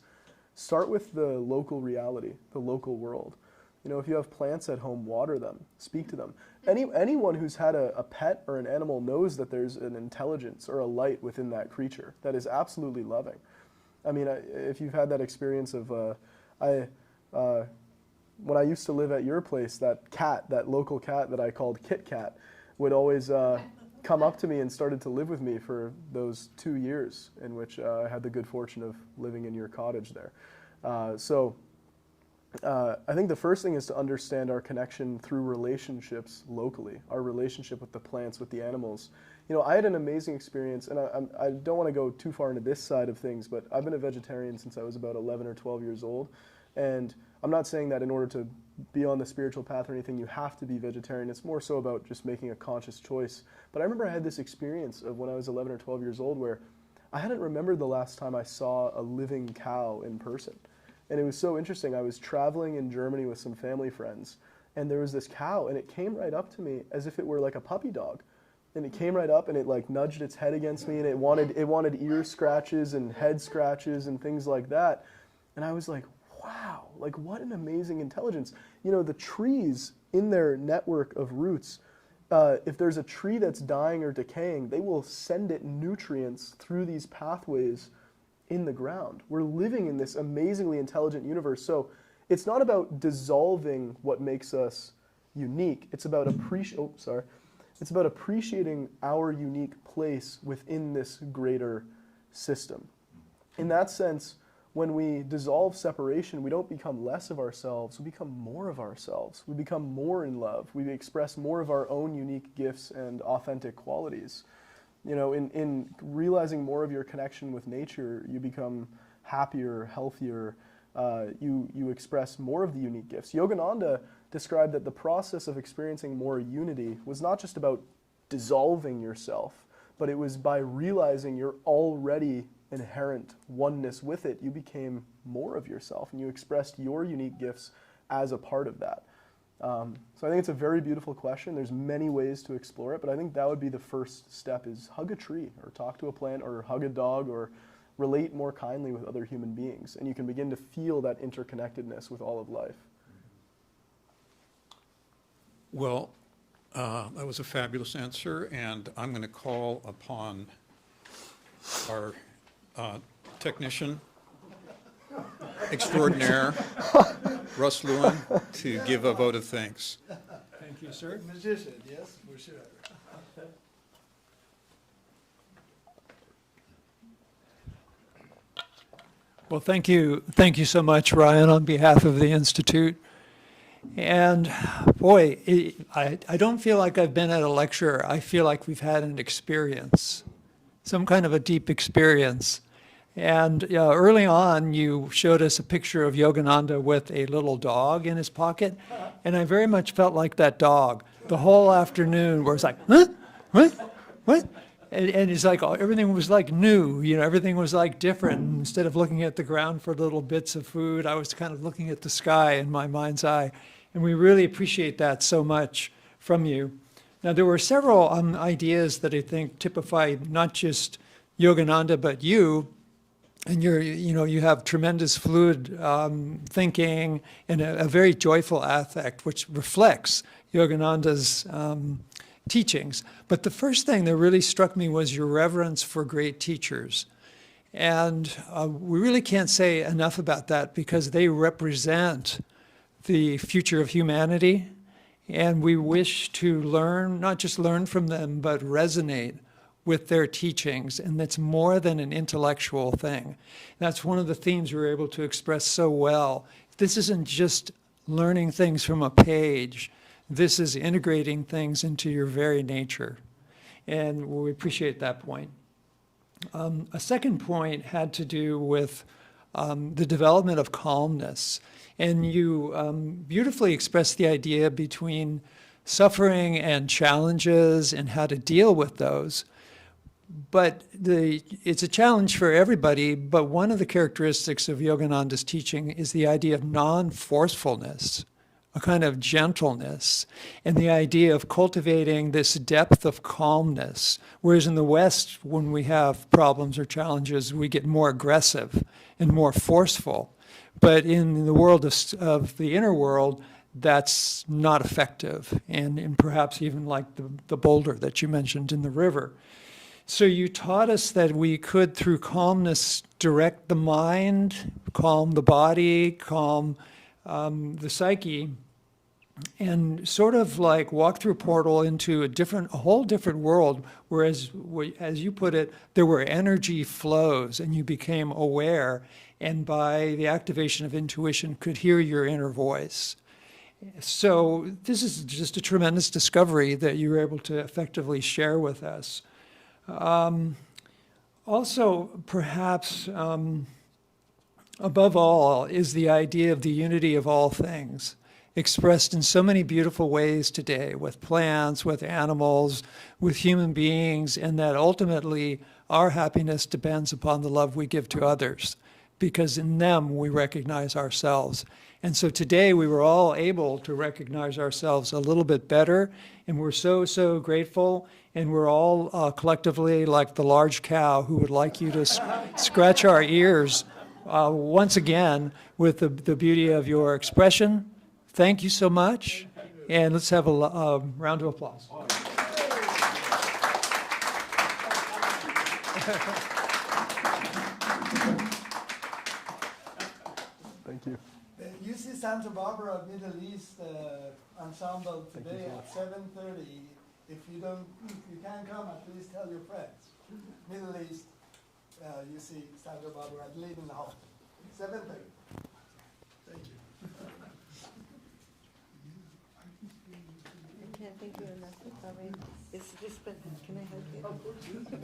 start with the local reality, the local world. You know, if you have plants at home, water them, speak to them. Anyone who's had a pet or an animal knows that there's an intelligence or a light within that creature that is absolutely loving. I mean, if you've had that experience of, when I used to live at your place, that local cat that I called Kit Kat, would always come up to me and started to live with me for those 2 years in which I had the good fortune of living in your cottage there. I think the first thing is to understand our connection through relationships locally, our relationship with the plants, with the animals. You know, I had an amazing experience, and I don't want to go too far into this side of things, but I've been a vegetarian since I was about 11 or 12 years old. And I'm not saying that in order to be on the spiritual path or anything, you have to be vegetarian. It's more so about just making a conscious choice. But I remember I had this experience of when I was 11 or 12 years old where I hadn't remembered the last time I saw a living cow in person. And it was so interesting. I was traveling in Germany with some family friends, and there was this cow, and it came right up to me as if it were like a puppy dog. And it came right up, and it like nudged its head against me, and it wanted ear scratches and head scratches and things like that. And I was like, wow, like what an amazing intelligence. You know, the trees in their network of roots, if there's a tree that's dying or decaying, they will send it nutrients through these pathways in the ground. We're living in this amazingly intelligent universe. So it's not about dissolving what makes us unique. It's about appreciating our unique place within this greater system. In that sense, when we dissolve separation, we don't become less of ourselves, we become more of ourselves. We become more in love. We express more of our own unique gifts and authentic qualities. You know, in realizing more of your connection with nature, you become happier, healthier, you express more of the unique gifts. Yogananda described that the process of experiencing more unity was not just about dissolving yourself, but it was by realizing your already inherent oneness with it, you became more of yourself, and you expressed your unique gifts as a part of that. So I think it's a very beautiful question. There's many ways to explore it, but I think that would be the first step, is hug a tree or talk to a plant or hug a dog or relate more kindly with other human beings. And you can begin to feel that interconnectedness with all of life. Well, that was a fabulous answer, and I'm going to call upon our technician extraordinaire, Russ Lewin, to give a vote of thanks. Thank Thank you, sir. Magician, yes, for sure. Well, thank you so much, Ryan, on behalf of the Institute. And boy, I don't feel like I've been at a lecture. I feel like we've had an experience, some kind of a deep experience. And early on, you showed us a picture of Yogananda with a little dog in his pocket, and I very much felt like that dog the whole afternoon, where it's like, huh? What? And it's like everything was like new, everything was like different. And instead of looking at the ground for little bits of food, I was kind of looking at the sky in my mind's eye. And we really appreciate that so much from you. Now, there were several ideas that I think typify not just Yogananda, but you. And you have tremendous fluid thinking and a very joyful affect, which reflects Yogananda's teachings. But the first thing that really struck me was your reverence for great teachers. And we really can't say enough about that because they represent the future of humanity. And we wish to learn, not just learn from them, but resonate with their teachings. And that's more than an intellectual thing. That's one of the themes we were able to express so well. This isn't just learning things from a page. This is integrating things into your very nature. And we appreciate that point. A second point had to do with the development of calmness. And you beautifully expressed the idea between suffering and challenges and how to deal with those. But it's a challenge for everybody, but one of the characteristics of Yogananda's teaching is the idea of non-forcefulness, a kind of gentleness, and the idea of cultivating this depth of calmness. Whereas in the West, when we have problems or challenges, we get more aggressive and more forceful. But in the world of the inner world, that's not effective, and perhaps even like the boulder that you mentioned in the river. So you taught us that we could, through calmness, direct the mind, calm the body, calm the psyche, and sort of like walk through a portal into a whole different world, whereas, as you put it, there were energy flows, and you became aware, and by the activation of intuition, could hear your inner voice. So this is just a tremendous discovery that you were able to effectively share with us. Also, perhaps above all, is the idea of the unity of all things, expressed in so many beautiful ways today, with plants, with animals, with human beings, and that ultimately our happiness depends upon the love we give to others, because in them we recognize ourselves. And so today we were all able to recognize ourselves a little bit better, and we're so, so grateful. And we're all collectively like the large cow who would like you to scratch our ears once again with the beauty of your expression. Thank you so much. And let's have a round of applause. Thank you. The UC Santa Barbara Middle East Ensemble today at 7:30. If you can't come, at least tell your friends. Middle East, UC Santa Barbara at Leiden Hall, 7:30. Thank you. I can't thank you enough. It's just been, can I help you?